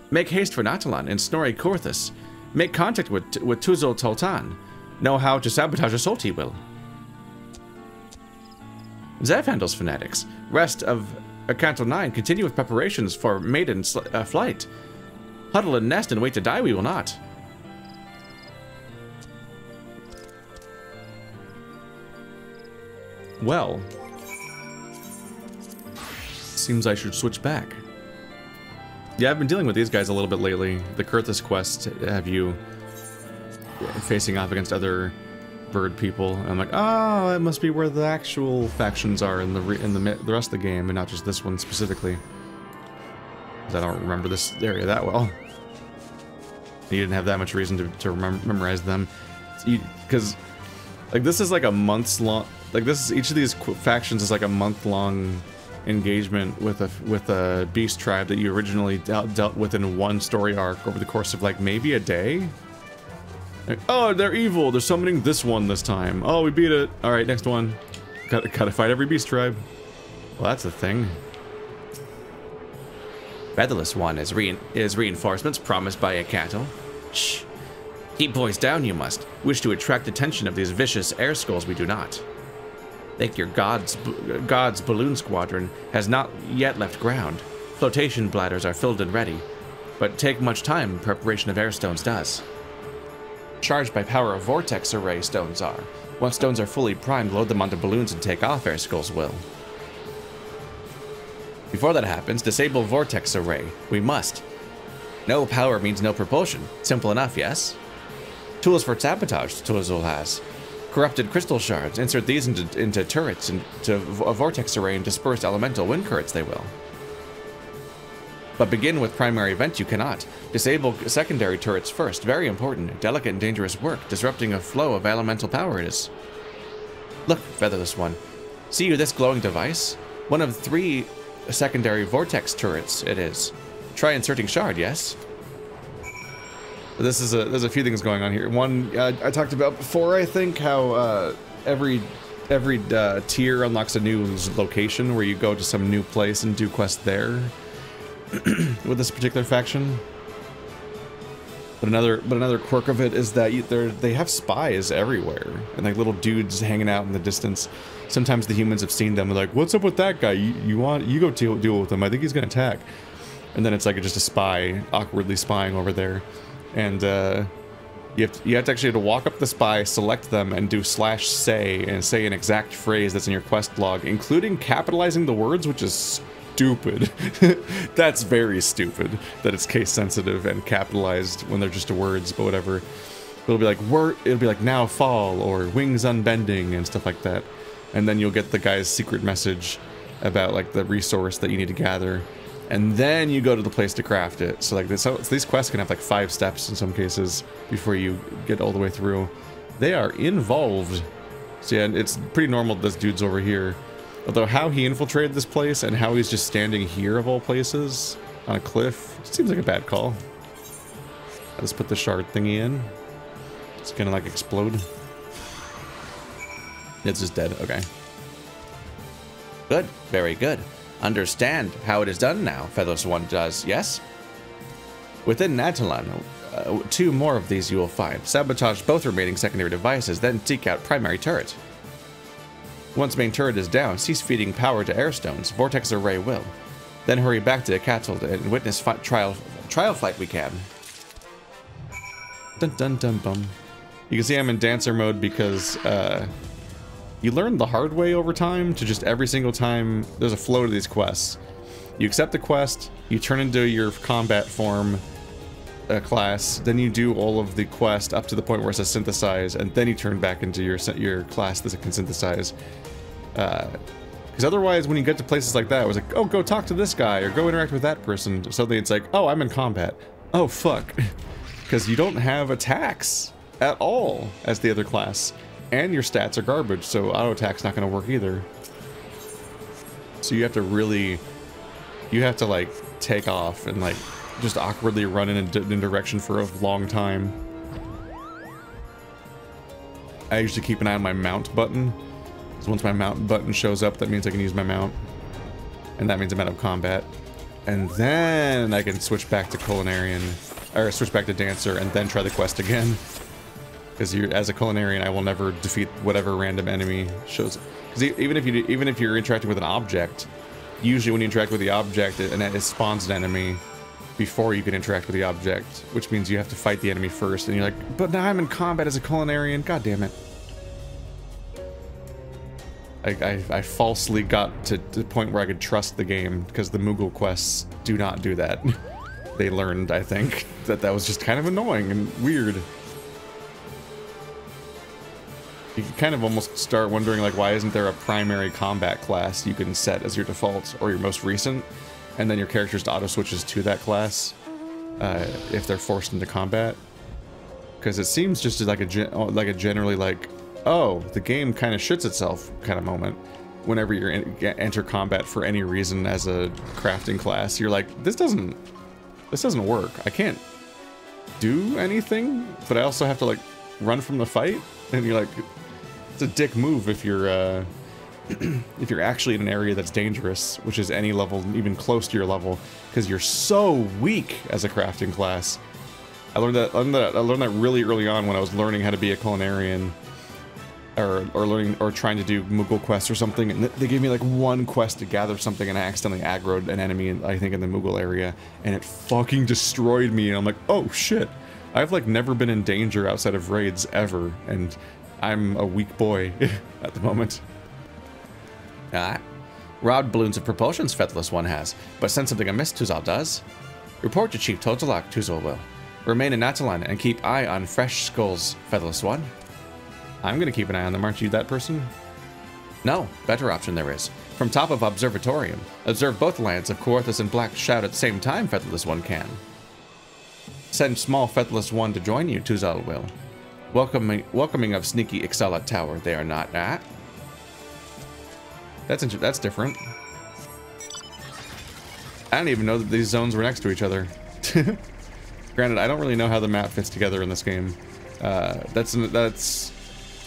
Make haste for Natalan and Snorri Korthus. Make contact with Tuzul Toltan. Know how to sabotage assault he will. Zev handles fanatics. Rest of Canto 9 continue with preparations for maiden flight. Huddle and nest and wait to die we will not. Well, seems I should switch back. Yeah, I've been dealing with these guys a little bit lately. The Kurthus quest have you facing off against other bird people. I'm like, oh, it must be where the actual factions are in the rest of the game, and not just this one specifically. Because I don't remember this area that well. You didn't have that much reason to memorize them, because like this is like a month's long. Like this is, each of these factions is like a month-long engagement with a beast tribe that you originally dealt with in one story arc over the course of like maybe a day. Like, oh, they're evil. They're summoning this one this time. Oh, we beat it. All right, next one. Gotta fight every beast tribe. Well, that's the thing. Featherless One is reinforcements promised by a cattle. Shh. Keep voice down, you must. Wish to attract attention of these vicious air skulls, we do not. Think your God's balloon squadron has not yet left ground. Flotation bladders are filled and ready, but take much time preparation of air stones does. Charged by power of vortex array stones are. Once stones are fully primed, load them onto balloons and take off, air skulls will. Before that happens, disable vortex array. We must. No power means no propulsion. Simple enough, yes? Tools for sabotage, Tuzul has. Corrupted crystal shards. Insert these into turrets, into a vortex array and dispersed elemental wind currents they will. But begin with primary vent you cannot. Disable secondary turrets first. Very important. Delicate and dangerous work. Disrupting a flow of elemental power it is. Look, Featherless One. See you this glowing device? One of 3 secondary vortex turrets it is. Try inserting shard, yes? There's a few things going on here. One, I talked about before, I think, how every tier unlocks a new location where you go to some new place and do quests there with this particular faction. But another quirk of it is that they have spies everywhere and like little dudes hanging out in the distance. Sometimes the humans have seen them. They're like, "What's up with that guy? You go deal with him. I think he's gonna attack." And then it's like just a spy awkwardly spying over there. And you have to actually walk up the spy, select them, and do /say and say an exact phrase that's in your quest log, including capitalizing the words, which is stupid. That's very stupid that it's case sensitive and capitalized when they're just words, but whatever. It'll be like now fall or wings unbending and stuff like that. And then you'll get the guy's secret message about like the resource that you need to gather. And then you go to the place to craft it. So like this, so these quests can have like 5 steps in some cases before you get all the way through. They are involved. So yeah, it's pretty normal that this dude's over here. Although how he infiltrated this place and how he's just standing here of all places on a cliff, seems like a bad call. Let's put the shard thingy in. It's gonna like explode. It's just dead, okay. Good, very good. Understand how it is done now, Featherless One does, yes? Within Natalan, 2 more of these you will find. Sabotage both remaining secondary devices, then seek out primary turret. Once main turret is down, cease feeding power to air stones. Vortex array will. Then hurry back to Ixali and witness trial flight we can. Dun dun dun bum. You can see I'm in dancer mode because you learn the hard way over time to just every single time there's a flow to these quests. You accept the quest, you turn into your combat form class, then you do all of the quest up to the point where it says synthesize, and then you turn back into your class that can synthesize. Because otherwise, when you get to places like that, it was like, oh, go talk to this guy, or go interact with that person. Suddenly it's like, oh, I'm in combat. Oh, fuck. Because you don't have attacks at all as the other class. And your stats are garbage, so auto attack's not going to work either. So you have to really, like take off and like just awkwardly run in a direction for a long time. I usually keep an eye on my mount button So once my mount button shows up, that means I can use my mount. And that means I'm out of combat. And then I can switch back to Culinarian, or switch back to Dancer, and then try the quest again. Because as a Culinarian, I will never defeat whatever random enemy shows. Because even if you're interacting with an object, usually when you interact with the object, it spawns an enemy before you can interact with the object, which means you have to fight the enemy first. And you're like, but now I'm in combat as a Culinarian. God damn it. I falsely got to the point where I could trust the game, because the Moogle quests do not do that. They learned, I think, that was just kind of annoying and weird. You can kind of almost start wondering, like, why isn't there a primary combat class you can set as your default or your most recent, and then your character just auto-switches to that class if they're forced into combat? Because it seems just like a generally like, oh, the game kind of shits itself kind of moment whenever you're enter combat for any reason as a crafting class. You're like, this doesn't work. I can't do anything, but I also have to like run from the fight. And you're like, it's a dick move if you're if you're actually in an area that's dangerous, which is any level even close to your level, because you're so weak as a crafting class. I learned that really early on when I was learning how to be a Culinarian. Or trying to do Moogle quests or something, and they gave me like one quest to gather something, and I accidentally aggroed an enemy, I think in the Moogle area, and it fucking destroyed me, and I'm like, oh shit, I've like never been in danger outside of raids ever, and I'm a weak boy at the moment. Rod balloons of propulsions Featherless One has, but send something amiss Tuzal does. Report to Chief Totalak, Tuzal will. Remain in Natalan and keep eye on fresh skulls, Featherless One. I'm gonna keep an eye on them. Aren't you that person? No, better option there is. From top of Observatorium, observe both lands of Coarthus and Black Shout at the same time Featherless One can. Send small Featherless One to join you, Tuzal will. Welcoming of sneaky Ixali Tower, they are not at. That's different. I don't even know that these zones were next to each other. Granted, I don't really know how the map fits together in this game. That's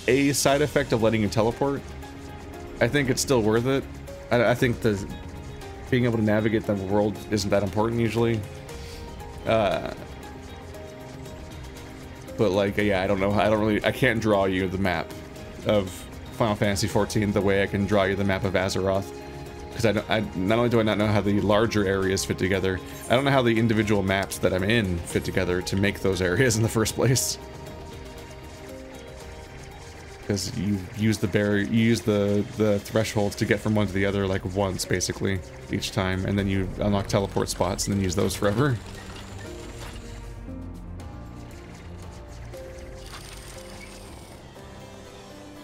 a side effect of letting you teleport. I think it's still worth it. I think being able to navigate the world isn't that important usually. But like, yeah, I don't know. I can't draw you the map of Final Fantasy XIV the way I can draw you the map of Azeroth. Because not only do I not know how the larger areas fit together, I don't know how the individual maps that I'm in fit together to make those areas in the first place. Because you use the barrier, you use the thresholds to get from one to the other like once basically each time, and then you unlock teleport spots and then use those forever.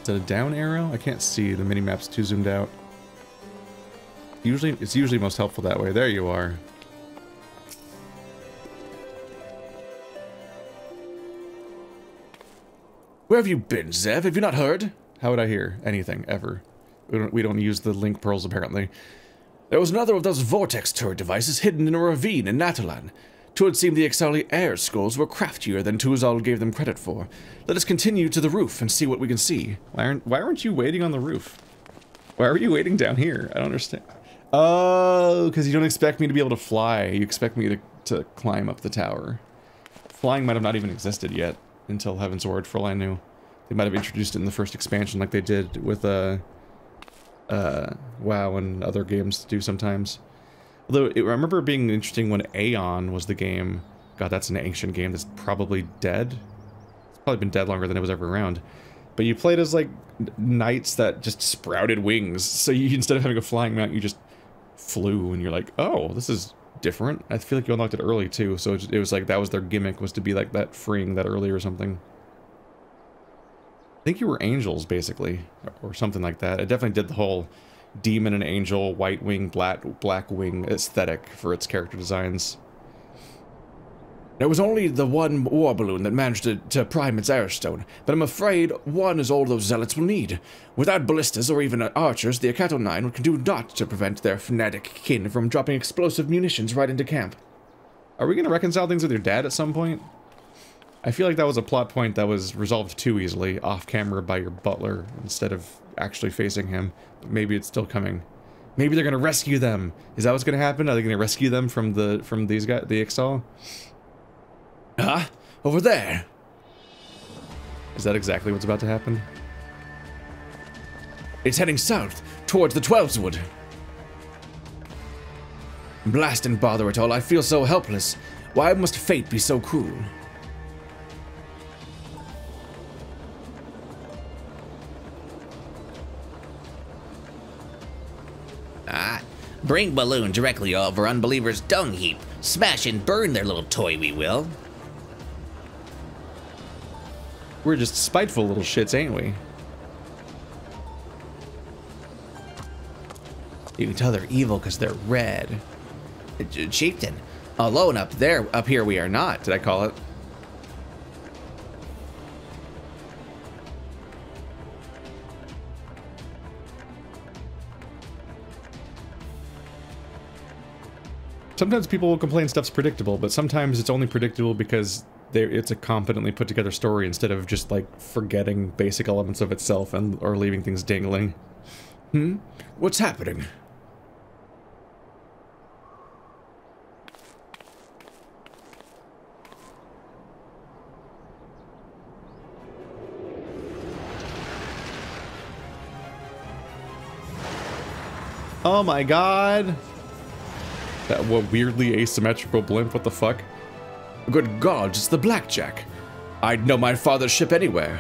Is that a down arrow? I can't see. The mini-map's too zoomed out. It's usually most helpful that way. There you are. Where have you been, Zev? Have you not heard? How would I hear anything, ever? We don't use the link pearls, apparently. There was another of those vortex turret devices hidden in a ravine in Natalan. 'Twould seem the Ixali air skulls were craftier than Tuzal gave them credit for. Let us continue to the roof and see what we can see. Why weren't you waiting on the roof? Why were you waiting down here? I don't understand. Oh, because you don't expect me to be able to fly. You expect me to climb up the tower. Flying might have not even existed yet until Heaven's Word, for all I knew. They might have introduced it in the first expansion like they did with WoW and other games do sometimes. Although, I remember it being interesting when Aeon was the game. God, that's an ancient game that's probably dead. It's probably been dead longer than it was ever around. But you played as, like, knights that just sprouted wings. So you, instead of having a flying mount, you just flew, and you're like, oh, this is different. I feel like you unlocked it early, too. So it was like, that was their gimmick, was to be like that freeing that early or something. I think you were angels, basically, or something like that. It definitely did the whole demon and angel, white wing, black wing aesthetic for its character designs. There was only the one war balloon that managed to prime its airstone, but I'm afraid one is all those zealots will need. Without ballistas or even archers, the Akato 9 can do naught to prevent their fanatic kin from dropping explosive munitions right into camp. Are we going to reconcile things with your dad at some point? I feel like that was a plot point that was resolved too easily off camera by your butler instead of actually facing him. But maybe it's still coming. Maybe they're gonna rescue them. Is that what's gonna happen? Are they gonna rescue them from these guys, the Ixali? Huh? Over there. Is that exactly what's about to happen? It's heading south, towards the Twelveswood. Blast and bother it all, I feel so helpless. Why must fate be so cruel? Bring Balloon directly over Unbeliever's dung heap. Smash and burn their little toy, we will. We're just spiteful little shits, ain't we? You can tell they're evil because they're red. Chieftain. Alone up there, up here we are not. Did I call it? Sometimes people will complain stuff's predictable, but sometimes it's only predictable because it's a competently put together story instead of just like forgetting basic elements of itself or leaving things dangling. What's happening? Oh my god! That weirdly asymmetrical blimp, what the fuck? Good gods, it's the Blackjack. I'd know my father's ship anywhere.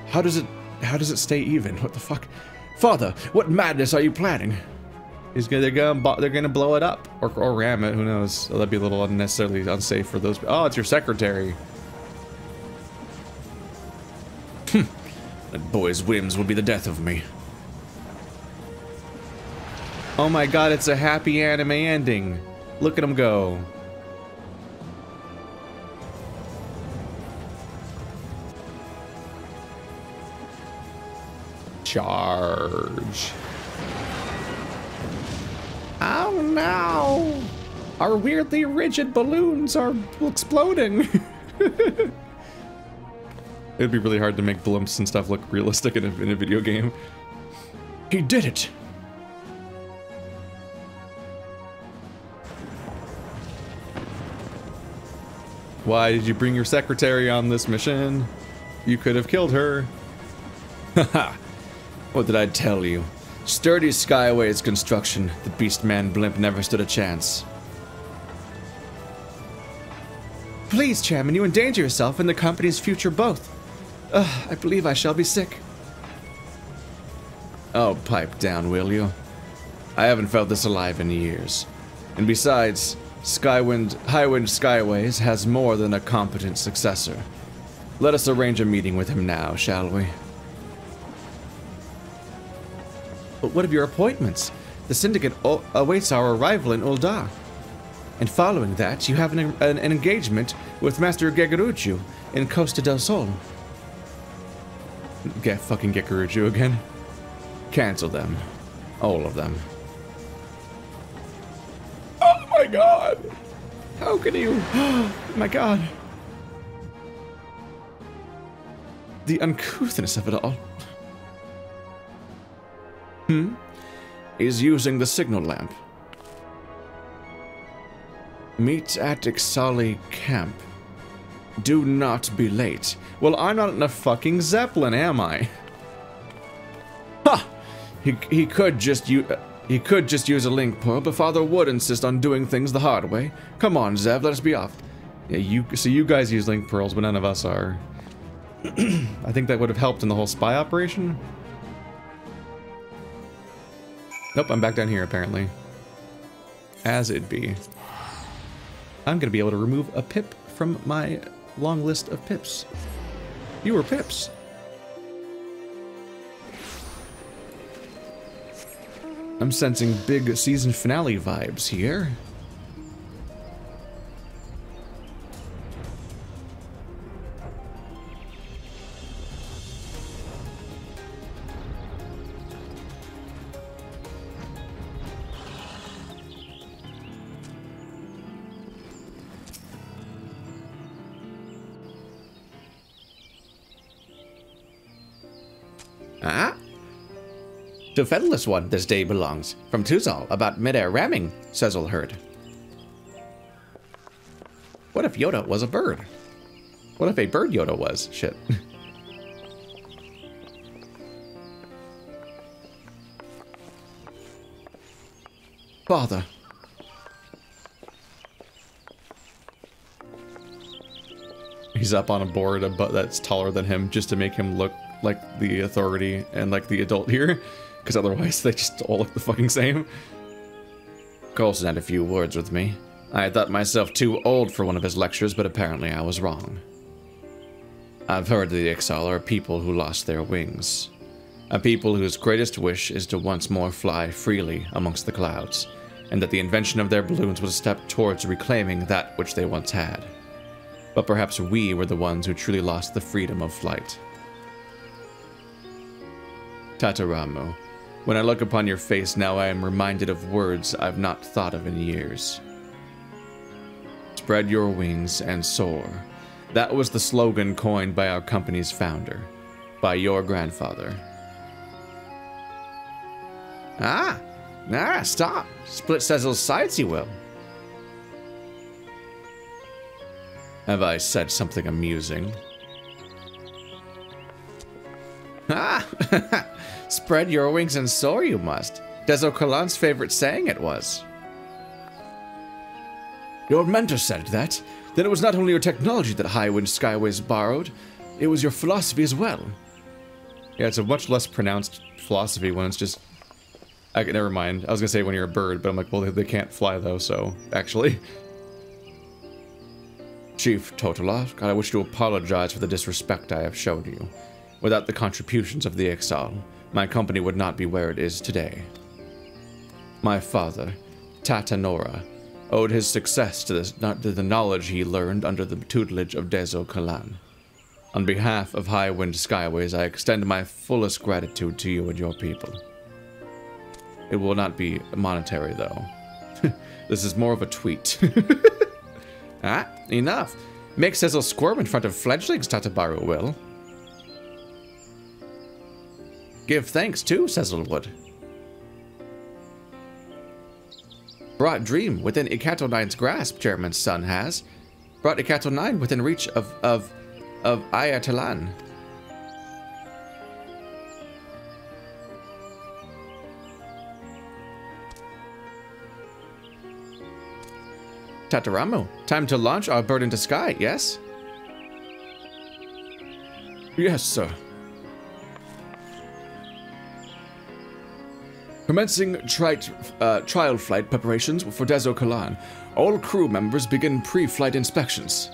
How does it stay even? What the fuck? Father, what madness are you planning? They're gonna blow it up or ram it. Who knows? That'd be a little unnecessarily unsafe for those. Oh, it's your secretary. That boy's whims will be the death of me. Oh my god, it's a happy anime ending. Look at him go. Charge. Oh no! Our weirdly rigid balloons are exploding. It'd be really hard to make blimps and stuff look realistic in a video game. He did it! Why did you bring your secretary on this mission? You could have killed her. Haha! What did I tell you? Sturdy Skyways construction, the Beastman blimp never stood a chance. Please, Chairman, you endanger yourself and the company's future both. I believe I shall be sick. Oh, pipe down, will you? I haven't felt this alive in years. And besides, Highwind Skyways has more than a competent successor. Let us arrange a meeting with him now, shall we? But what of your appointments? The Syndicate awaits our arrival in Ul'dah. And following that, you have an engagement with Master Gegaruju in Costa del Sol. Fucking Gegaruju again. Cancel them. All of them. Oh my god! How can you? Oh my god. The uncouthness of it all. He's using the signal lamp. Meet at Ixali camp. Do not be late. Well, I'm not in a fucking Zeppelin, am I? Ha! He could just use a link pearl, but Father would insist on doing things the hard way. Come on, Zev, let us be off. Yeah, you guys use link pearls, but none of us are. I think that would have helped in the whole spy operation. Nope, I'm back down here apparently. As it be. I'm gonna be able to remove a pip from my long list of pips. You were pips. I'm sensing big season finale vibes here. To Featherless One this day belongs. From Tuzal about mid-air ramming, Sezel heard. What if Yoda was a bird? What if a bird Yoda was? Shit. Father. He's up on a board that's taller than him just to make him look like the authority and like the adult here. Because otherwise they just all look the fucking same. Coulson had a few words with me. I had thought myself too old for one of his lectures, but apparently I was wrong. I've heard the Ixali are people who lost their wings. A people whose greatest wish is to once more fly freely amongst the clouds, and that the invention of their balloons was a step towards reclaiming that which they once had. But perhaps we were the ones who truly lost the freedom of flight. Tataramu, when I look upon your face now, I am reminded of words I've not thought of in years. Spread your wings and soar. That was the slogan coined by our company's founder, by your grandfather. Stop. Split Sezel's sides, you will. Have I said something amusing? Spread your wings and soar, you must. Dezo Kalan's favorite saying it was. Your mentor said that. Then it was not only your technology that Highwind Skyways borrowed, it was your philosophy as well. Yeah, it's a much less pronounced philosophy when it's just... never mind. I was gonna say when you're a bird, but I'm like, well, they can't fly though, so... Actually. Chief Totola, I wish to apologize for the disrespect I have shown you. Without the contributions of the Ixali, my company would not be where it is today. My father, Tatanora, owed his success to the knowledge he learned under the tutelage of Dezo Kalan. On behalf of Highwind Skyways, I extend my fullest gratitude to you and your people. It will not be monetary, though. This is more of a tweet. Enough. Make Sezel squirm in front of fledglings, Tatabaru will. Give thanks, too, Sezel would. Brought Dream within Ikato 9's grasp, Chairman's son has. Brought Ikato 9 within reach of Ayatalan. Tataramu, time to launch our bird into sky, yes? Yes, sir. Commencing trial flight preparations for Dezo Kalan. All crew members begin pre-flight inspections.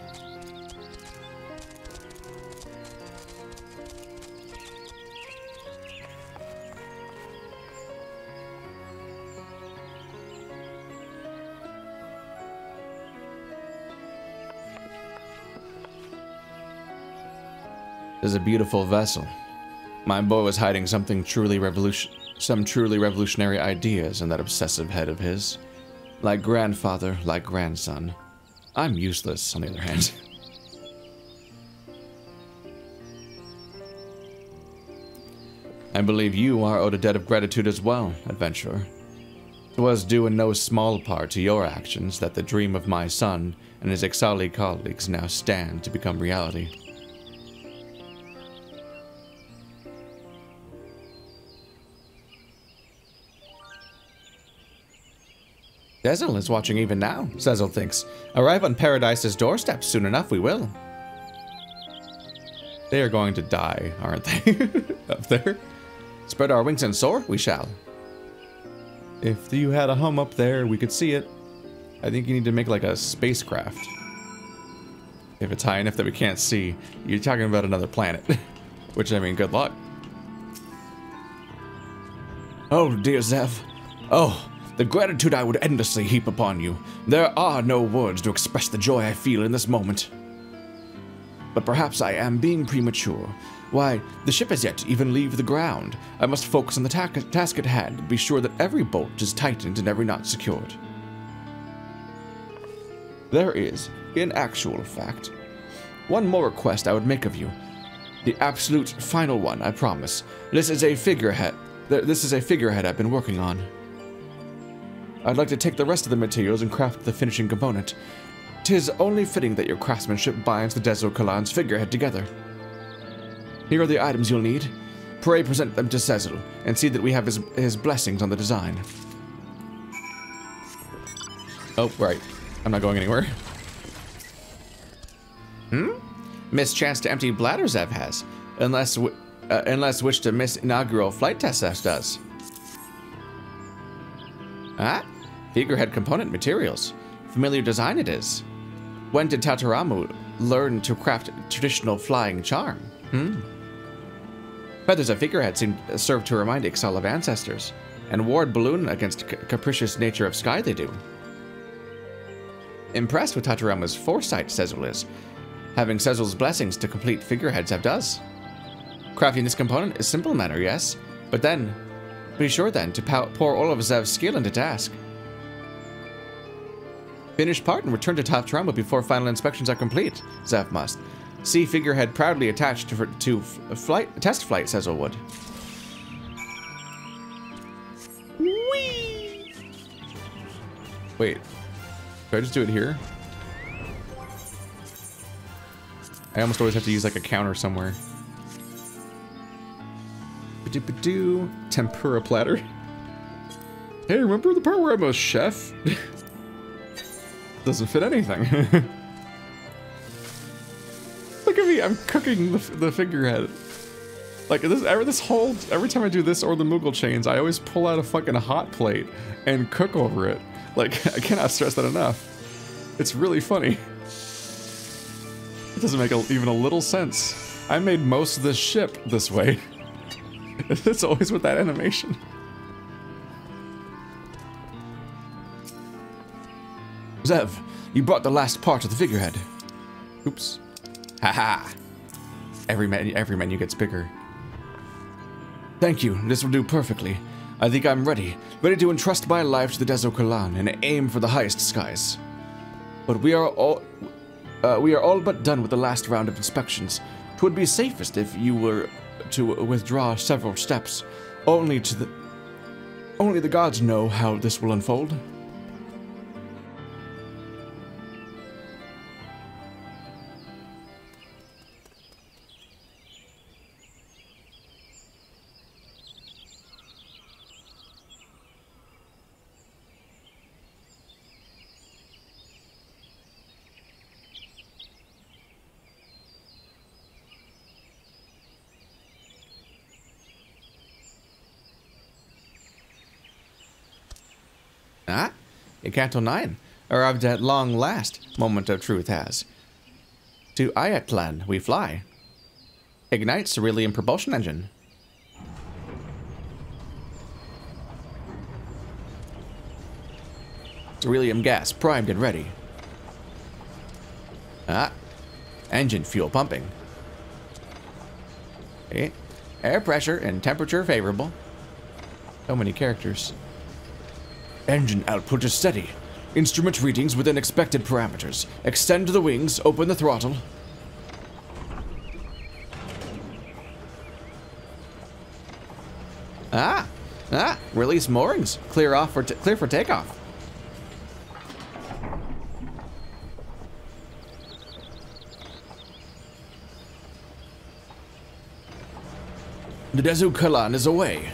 This is a beautiful vessel. My boy was hiding something some truly revolutionary ideas in that obsessive head of his. Like grandfather, like grandson. I'm useless, on the other hand. I believe you are owed a debt of gratitude as well, adventurer. It was due in no small part to your actions that the dream of my son and his Ixali colleagues now stand to become reality. Sezel is watching even now, Sezel thinks. Arrive on Paradise's doorstep soon enough, we will. They are going to die, aren't they? Up there. Spread our wings and soar, we shall. If you had a hum up there, we could see it. I think you need to make like a spacecraft. If it's high enough that we can't see, you're talking about another planet. Which, I mean, good luck. Oh, dear Zev. Oh. The gratitude I would endlessly heap upon you. There are no words to express the joy I feel in this moment. But perhaps I am being premature. Why, the ship has yet to even leave the ground. I must focus on the task at hand and be sure that every bolt is tightened and every knot secured. There is, in actual fact, one more request I would make of you. The absolute final one, I promise. This is a figurehead. This is a figurehead I've been working on. I'd like to take the rest of the materials and craft the finishing component. 'Tis only fitting that your craftsmanship binds the Desert Kalan's figurehead together. Here are the items you'll need. Pray present them to Cecil, and see that we have his blessings on the design. Oh, right. I'm not going anywhere. Mischance to empty bladder Zev has. Unless wish to miss inaugural flight test Zev does. Ah, figurehead component materials. Familiar design it is. When did Tataramu learn to craft traditional flying charm? Feathers of figurehead serve to remind Ixali of ancestors, and ward balloon against capricious nature of sky they do. Impressed with Tataramu's foresight, Cecil is. Having Cecil's blessings to complete figureheads have does. Crafting this component is simple matter, yes, but then, be sure then to pour all of Zev's skill into task. Finish part and return to Tataramu before final inspections are complete, Zev must. See figurehead proudly attached to test flight, Cecil would. Whee! Wait, do I just do it here? I almost always have to use like a counter somewhere. Ba-do-ba-do. Tempura platter. Hey, remember the part where I'm a chef? Doesn't fit anything. Look at me, I'm cooking the figurehead. Like every time I do this or the Moogle chains, I always pull out a fucking hot plate and cook over it. Like, I cannot stress that enough. It's really funny. It doesn't make even a little sense. I made most of this ship this way. It's always with that animation. Zev, you brought the last part of the figurehead. Oops. Haha. Every menu gets bigger. Thank you, this will do perfectly. I think I'm ready to entrust my life to the Desert Kalan and aim for the highest skies. But we are all but done with the last round of inspections. 'Twould be safest if you were to withdraw several steps. Only the gods know how this will unfold. Ah, Canto 9, arrived at long last, moment of truth has. To Ayatlan we fly. Ignite Cerulean propulsion engine. Cerulean gas primed and ready. Ah, engine fuel pumping. Okay. Air pressure and temperature favorable. So many characters. Engine output is steady. Instrument readings within expected parameters. Extend the wings, open the throttle. Release moorings. Clear for takeoff. The Desert Kalan is away.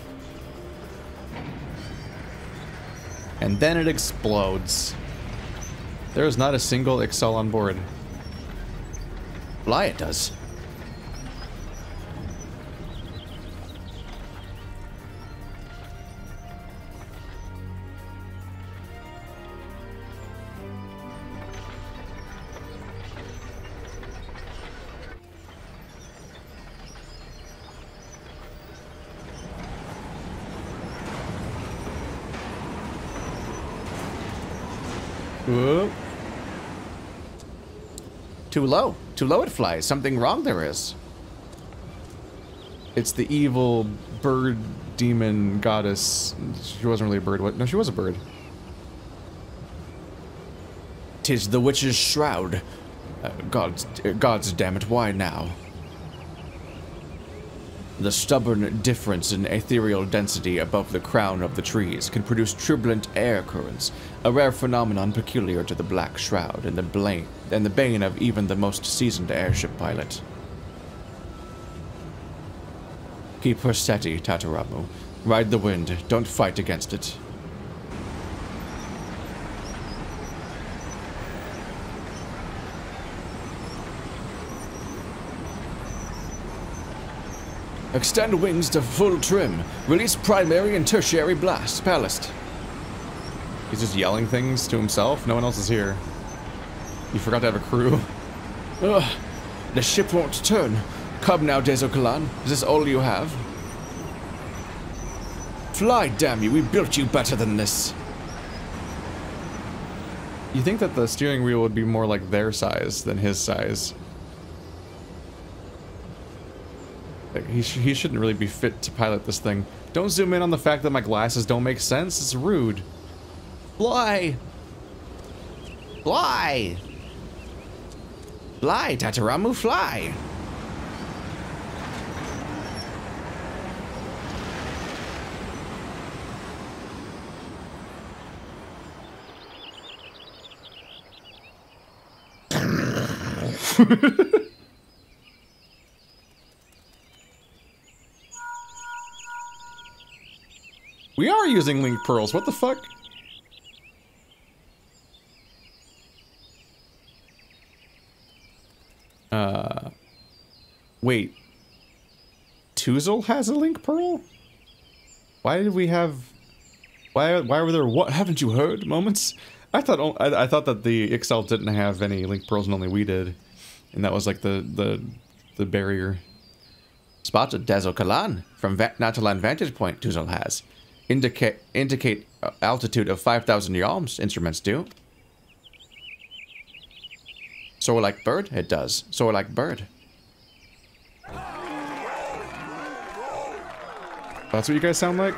And then it explodes. There is not a single Ixali on board. Fly it does. Whoa. Too low. Too low it flies. Something wrong there is. It's the evil bird demon goddess. She wasn't really a bird. What? No, she was a bird. 'Tis the witch's shroud. Gods damn it, why now? The stubborn difference in ethereal density above the crown of the trees can produce turbulent air currents, a rare phenomenon peculiar to the Black Shroud and the bane of even the most seasoned airship pilot. Keep her steady, Tataramu. Ride the wind, don't fight against it. Extend wings to full trim. Release primary and tertiary ballast. He's just yelling things to himself? No one else is here. You forgot to have a crew. Ugh. The ship won't turn. Come now, Dezokalan. Is this all you have? Fly, damn you. We built you better than this. You think that the steering wheel would be more like their size than his size? Like, he shouldn't really be fit to pilot this thing. Don't zoom in on the fact that my glasses don't make sense. It's rude. Fly! Fly! Fly, Tataramu, fly! We are using link pearls. What the fuck? Wait. Tuzul has a link pearl? Why did we have... Why were there what haven't you heard moments? I thought that the Ixali didn't have any link pearls and only we did. And that was like the barrier. Spotted Dezokalan from Natalan vantage point Tuzul has. Indicate altitude of 5,000 yalms, instruments do. Soar like bird? It does. Soar like bird. That's what you guys sound like?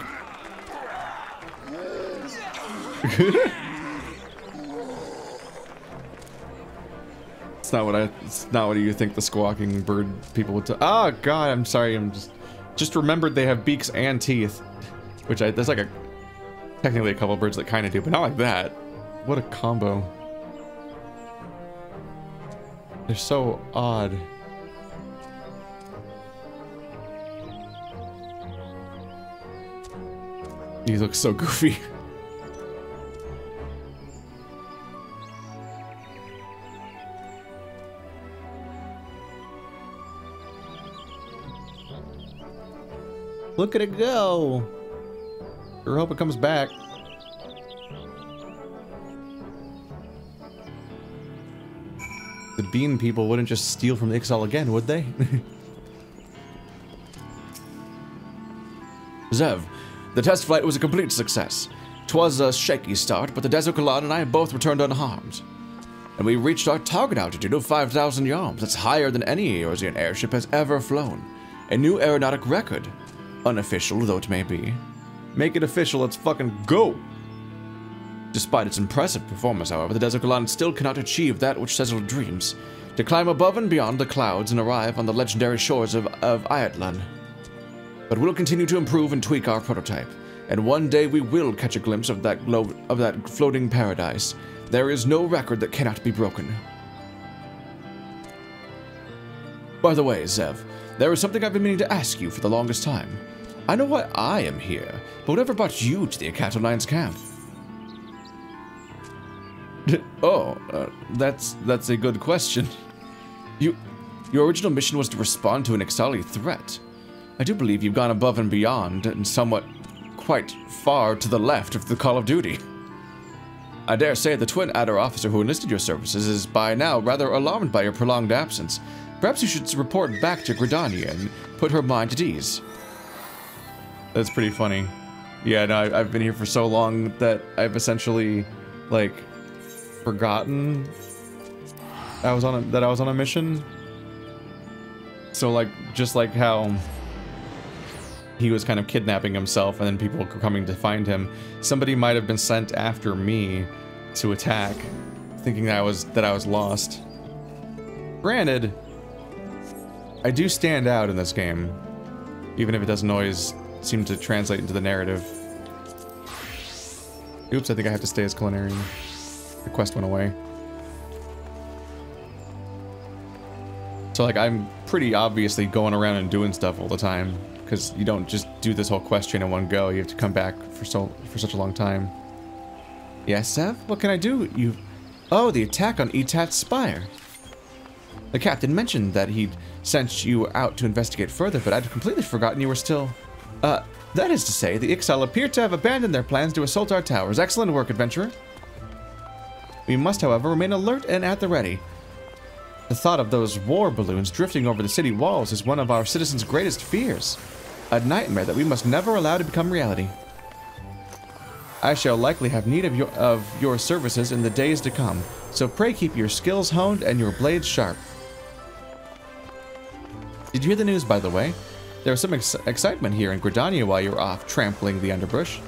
It's not what you think the squawking bird people would oh god, I'm sorry, I'm just remembered they have beaks and teeth. Which there's like technically a couple birds that kind of do, but not like that. What a combo. They're so odd. He looks so goofy. Look at it go. Sure hope it comes back. The bean people wouldn't just steal from the Ixali again, would they? Zev, the test flight was a complete success. 'Twas a shaky start, but the Dezokalan and I both returned unharmed. And we reached our target altitude of 5,000 yalms. That's higher than any Eorzean airship has ever flown. A new aeronautic record. Unofficial though it may be. Make it official, let's fucking go! Despite its impressive performance, however, the Dezokalan still cannot achieve that which Cecil dreams. To climb above and beyond the clouds and arrive on the legendary shores of Ayatlan. But we'll continue to improve and tweak our prototype. And one day we will catch a glimpse of that floating paradise. There is no record that cannot be broken. By the way, Zev, there is something I've been meaning to ask you for the longest time. I know why I am here, but whatever brought you to the Acataline's camp? That's a good question. Your original mission was to respond to an Ixali threat. I do believe you've gone above and beyond, and somewhat quite far to the left of the call of duty. I dare say the twin adder officer who enlisted your services is by now rather alarmed by your prolonged absence. Perhaps you should report back to Gridania and put her mind at ease. That's pretty funny. Yeah, no, I've been here for so long that I've essentially, like, forgotten I was on a mission. So, like, just like how he was kind of kidnapping himself and then people were coming to find him, somebody might have been sent after me to attack, thinking that I was lost. Granted, I do stand out in this game. Even if it doesn't always seem to translate into the narrative. Oops, I think I have to stay as culinary. The quest went away. So like I'm pretty obviously going around and doing stuff all the time, because you don't just do this whole quest chain in one go. You have to come back for such a long time. Yes, Sev? What can I do? Oh, the attack on Etat's spire. The captain mentioned that he'd sent you out to investigate further, but I'd completely forgotten you were still... that is to say, the Ixali appear to have abandoned their plans to assault our towers. Excellent work, adventurer. We must, however, remain alert and at the ready. The thought of those war balloons drifting over the city walls is one of our citizens' greatest fears. A nightmare that we must never allow to become reality. I shall likely have need of your services in the days to come, so pray keep your skills honed and your blades sharp. Did you hear the news, by the way? There was some excitement here in Gridania while you were off trampling the underbrush.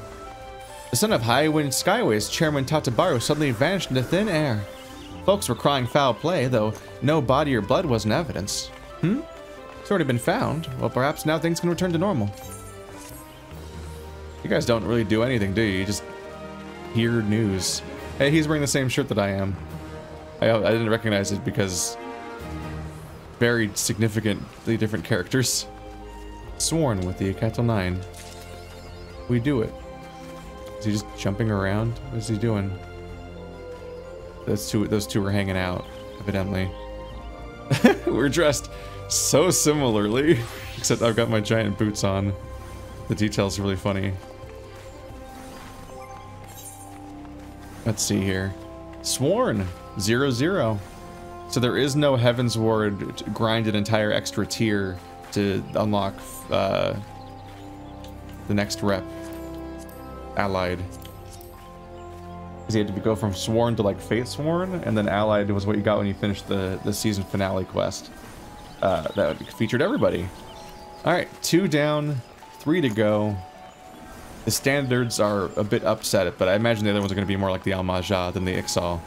The son of Highwind Skyway's chairman Tatabaru suddenly vanished into thin air. Folks were crying foul play, though no body or blood was in evidence. It's already been found. Well, perhaps now things can return to normal. You guys don't really do anything, do you? You just hear news. Hey, he's wearing the same shirt that I am. I didn't recognize it because very significantly different characters. Sworn with the Akato 9. We do it. Is he just jumping around? What is he doing? Those two are hanging out, evidently. We're dressed so similarly, except I've got my giant boots on. The detail's really funny. Let's see here. Sworn 0-0. So there is no Heaven's Ward to grind an entire extra tier to unlock the next rep. Allied. Because you had to go from Sworn to like Fate Sworn, and then Allied was what you got when you finished the season finale quest. That featured everybody. Alright, 2 down, 3 to go. The standards are a bit upset, but I imagine the other ones are going to be more like the Al-Majah than the Ixal.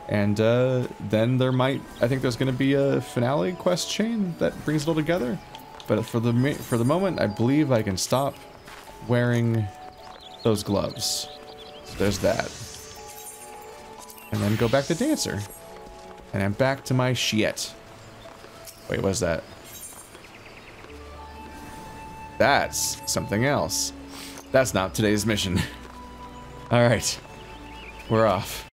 And then there might, I think there's going to be a finale quest chain that brings it all together. But for the moment, I believe I can stop wearing those gloves. So there's that. And then go back to Dancer. And I'm back to my shit. Wait, what is that? That's something else. That's not today's mission. Alright. We're off.